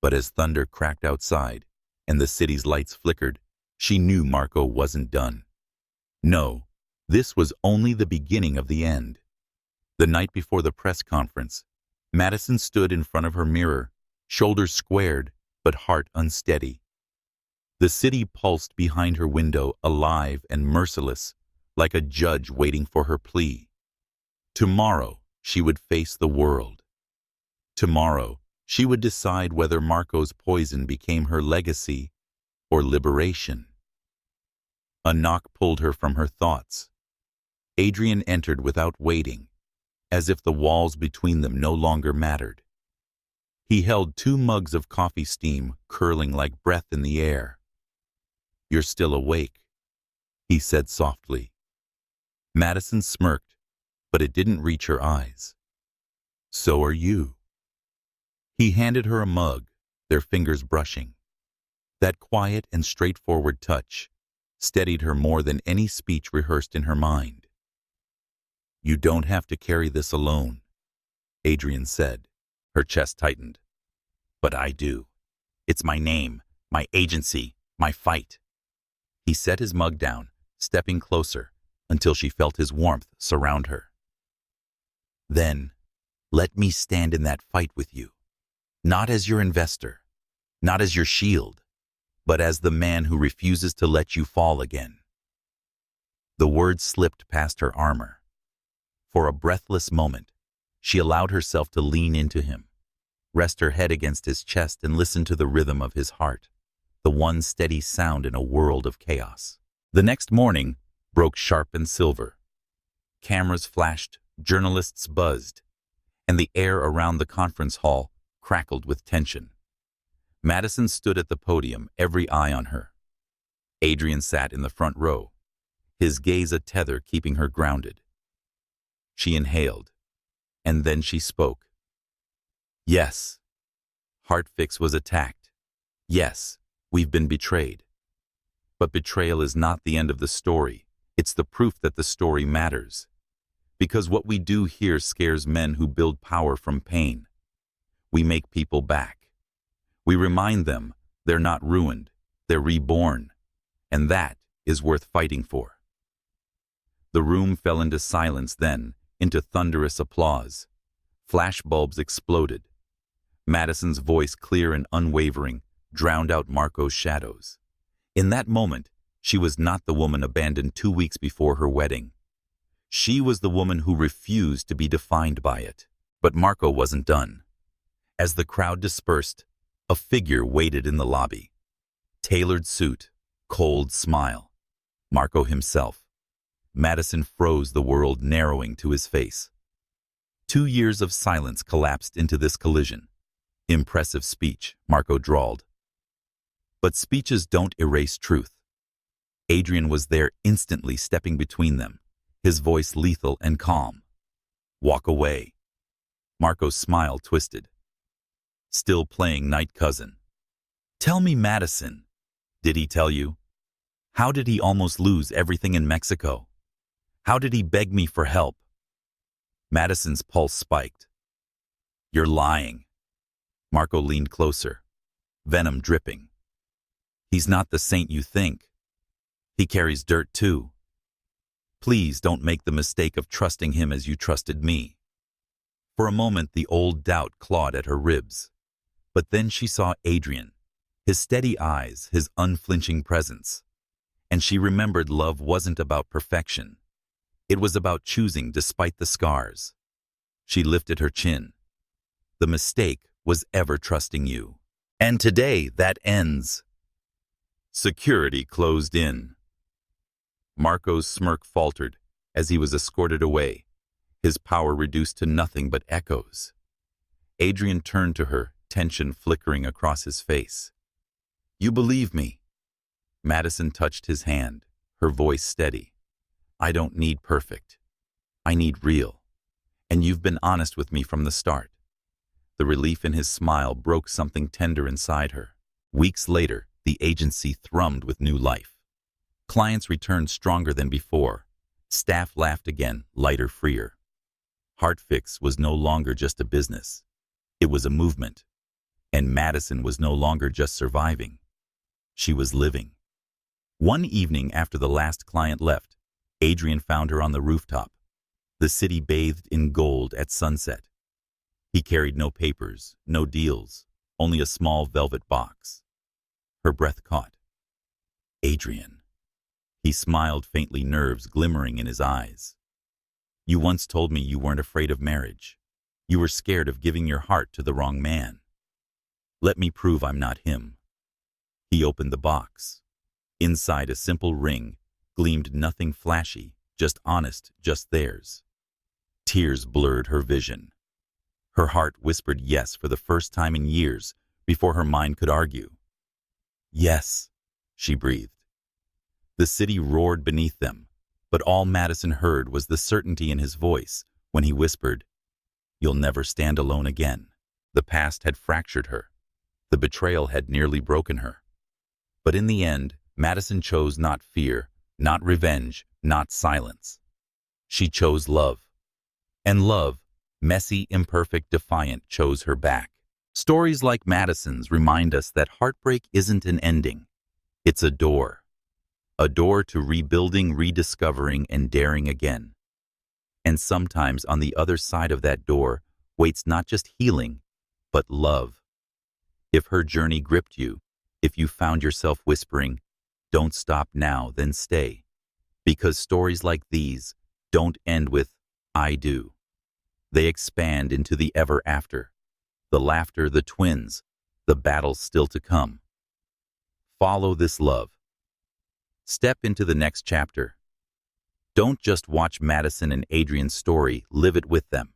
But as thunder cracked outside and the city's lights flickered, she knew Marco wasn't done. No, this was only the beginning of the end. The night before the press conference, Madison stood in front of her mirror, shoulders squared but heart unsteady. The city pulsed behind her window, alive and merciless, like a judge waiting for her plea. Tomorrow she would face the world. Tomorrow she would decide whether Marco's poison became her legacy or liberation. A knock pulled her from her thoughts. Adrian entered without waiting, as if the walls between them no longer mattered. He held 2 mugs of coffee, steam curling like breath in the air. "You're still awake," he said softly. Madison smirked, but it didn't reach her eyes. "So are you." He handed her a mug, their fingers brushing. That quiet and straightforward touch steadied her more than any speech rehearsed in her mind. "You don't have to carry this alone," Adrian said. Her chest tightened. "But I do. It's my name, my agency, my fight." He set his mug down, stepping closer until she felt his warmth surround her. "Then, let me stand in that fight with you. Not as your investor, not as your shield, but as the man who refuses to let you fall again." The words slipped past her armor. For a breathless moment, she allowed herself to lean into him, rest her head against his chest and listen to the rhythm of his heart, the one steady sound in a world of chaos. The next morning broke sharp and silver. Cameras flashed, journalists buzzed, and the air around the conference hall crackled with tension. Madison stood at the podium, every eye on her. Adrian sat in the front row, his gaze a tether keeping her grounded. She inhaled, and then she spoke. "Yes, Heartfix was attacked. Yes, we've been betrayed. But betrayal is not the end of the story. It's the proof that the story matters. Because what we do here scares men who build power from pain. We make people back. We remind them they're not ruined, they're reborn. And that is worth fighting for." The room fell into silence, then into thunderous applause. Flashbulbs exploded. Madison's voice, clear and unwavering, drowned out Marco's shadows. In that moment, she was not the woman abandoned 2 weeks before her wedding. She was the woman who refused to be defined by it. But Marco wasn't done. As the crowd dispersed, a figure waited in the lobby. Tailored suit, cold smile. Marco himself. Madison froze, the world narrowing to his face. 2 years of silence collapsed into this collision. "Impressive speech," Marco drawled. But speeches don't erase truth. Adrian was there instantly, stepping between them, his voice lethal and calm. "Walk away." Marco's smile twisted. "Still playing night cousin. Tell me, Madison, did he tell you? How did he almost lose everything in Mexico? How did he beg me for help?" Madison's pulse spiked. "You're lying." Marco leaned closer, venom dripping. "He's not the saint you think. He carries dirt too. Please don't make the mistake of trusting him as you trusted me." For a moment, the old doubt clawed at her ribs. But then she saw Adrian, his steady eyes, his unflinching presence. And she remembered love wasn't about perfection. It was about choosing despite the scars. She lifted her chin. "The mistake was ever trusting you. And today that ends." Security closed in. Marco's smirk faltered as he was escorted away, his power reduced to nothing but echoes. Adrian turned to her, tension flickering across his face. "You believe me?" Madison touched his hand, her voice steady. "I don't need perfect. I need real. And you've been honest with me from the start." The relief in his smile broke something tender inside her. Weeks later, the agency thrummed with new life. Clients returned stronger than before. Staff laughed again, lighter, freer. HeartFix was no longer just a business. It was a movement. And Madison was no longer just surviving. She was living. One evening after the last client left, Adrian found her on the rooftop. The city bathed in gold at sunset. He carried no papers, no deals, only a small velvet box. Her breath caught. "Adrian." He smiled faintly, nerves glimmering in his eyes. "You once told me you weren't afraid of marriage. You were scared of giving your heart to the wrong man. Let me prove I'm not him." He opened the box. Inside, a simple ring gleamed, nothing flashy, just honest, just theirs. Tears blurred her vision. Her heart whispered yes for the first time in years before her mind could argue. "Yes," she breathed. The city roared beneath them, but all Madison heard was the certainty in his voice when he whispered, "You'll never stand alone again." The past had fractured her. The betrayal had nearly broken her. But in the end, Madison chose not fear, not revenge, not silence. She chose love. And love, messy, imperfect, defiant, chose her back. Stories like Madison's remind us that heartbreak isn't an ending. It's a door. A door to rebuilding, rediscovering, and daring again. And sometimes on the other side of that door waits not just healing, but love. If her journey gripped you, if you found yourself whispering, "Don't stop now, then stay." Because stories like these don't end with, "I do." They expand into the ever after. The laughter, the twins, the battles still to come. Follow this love. Step into the next chapter. Don't just watch Madison and Adrian's story, live it with them.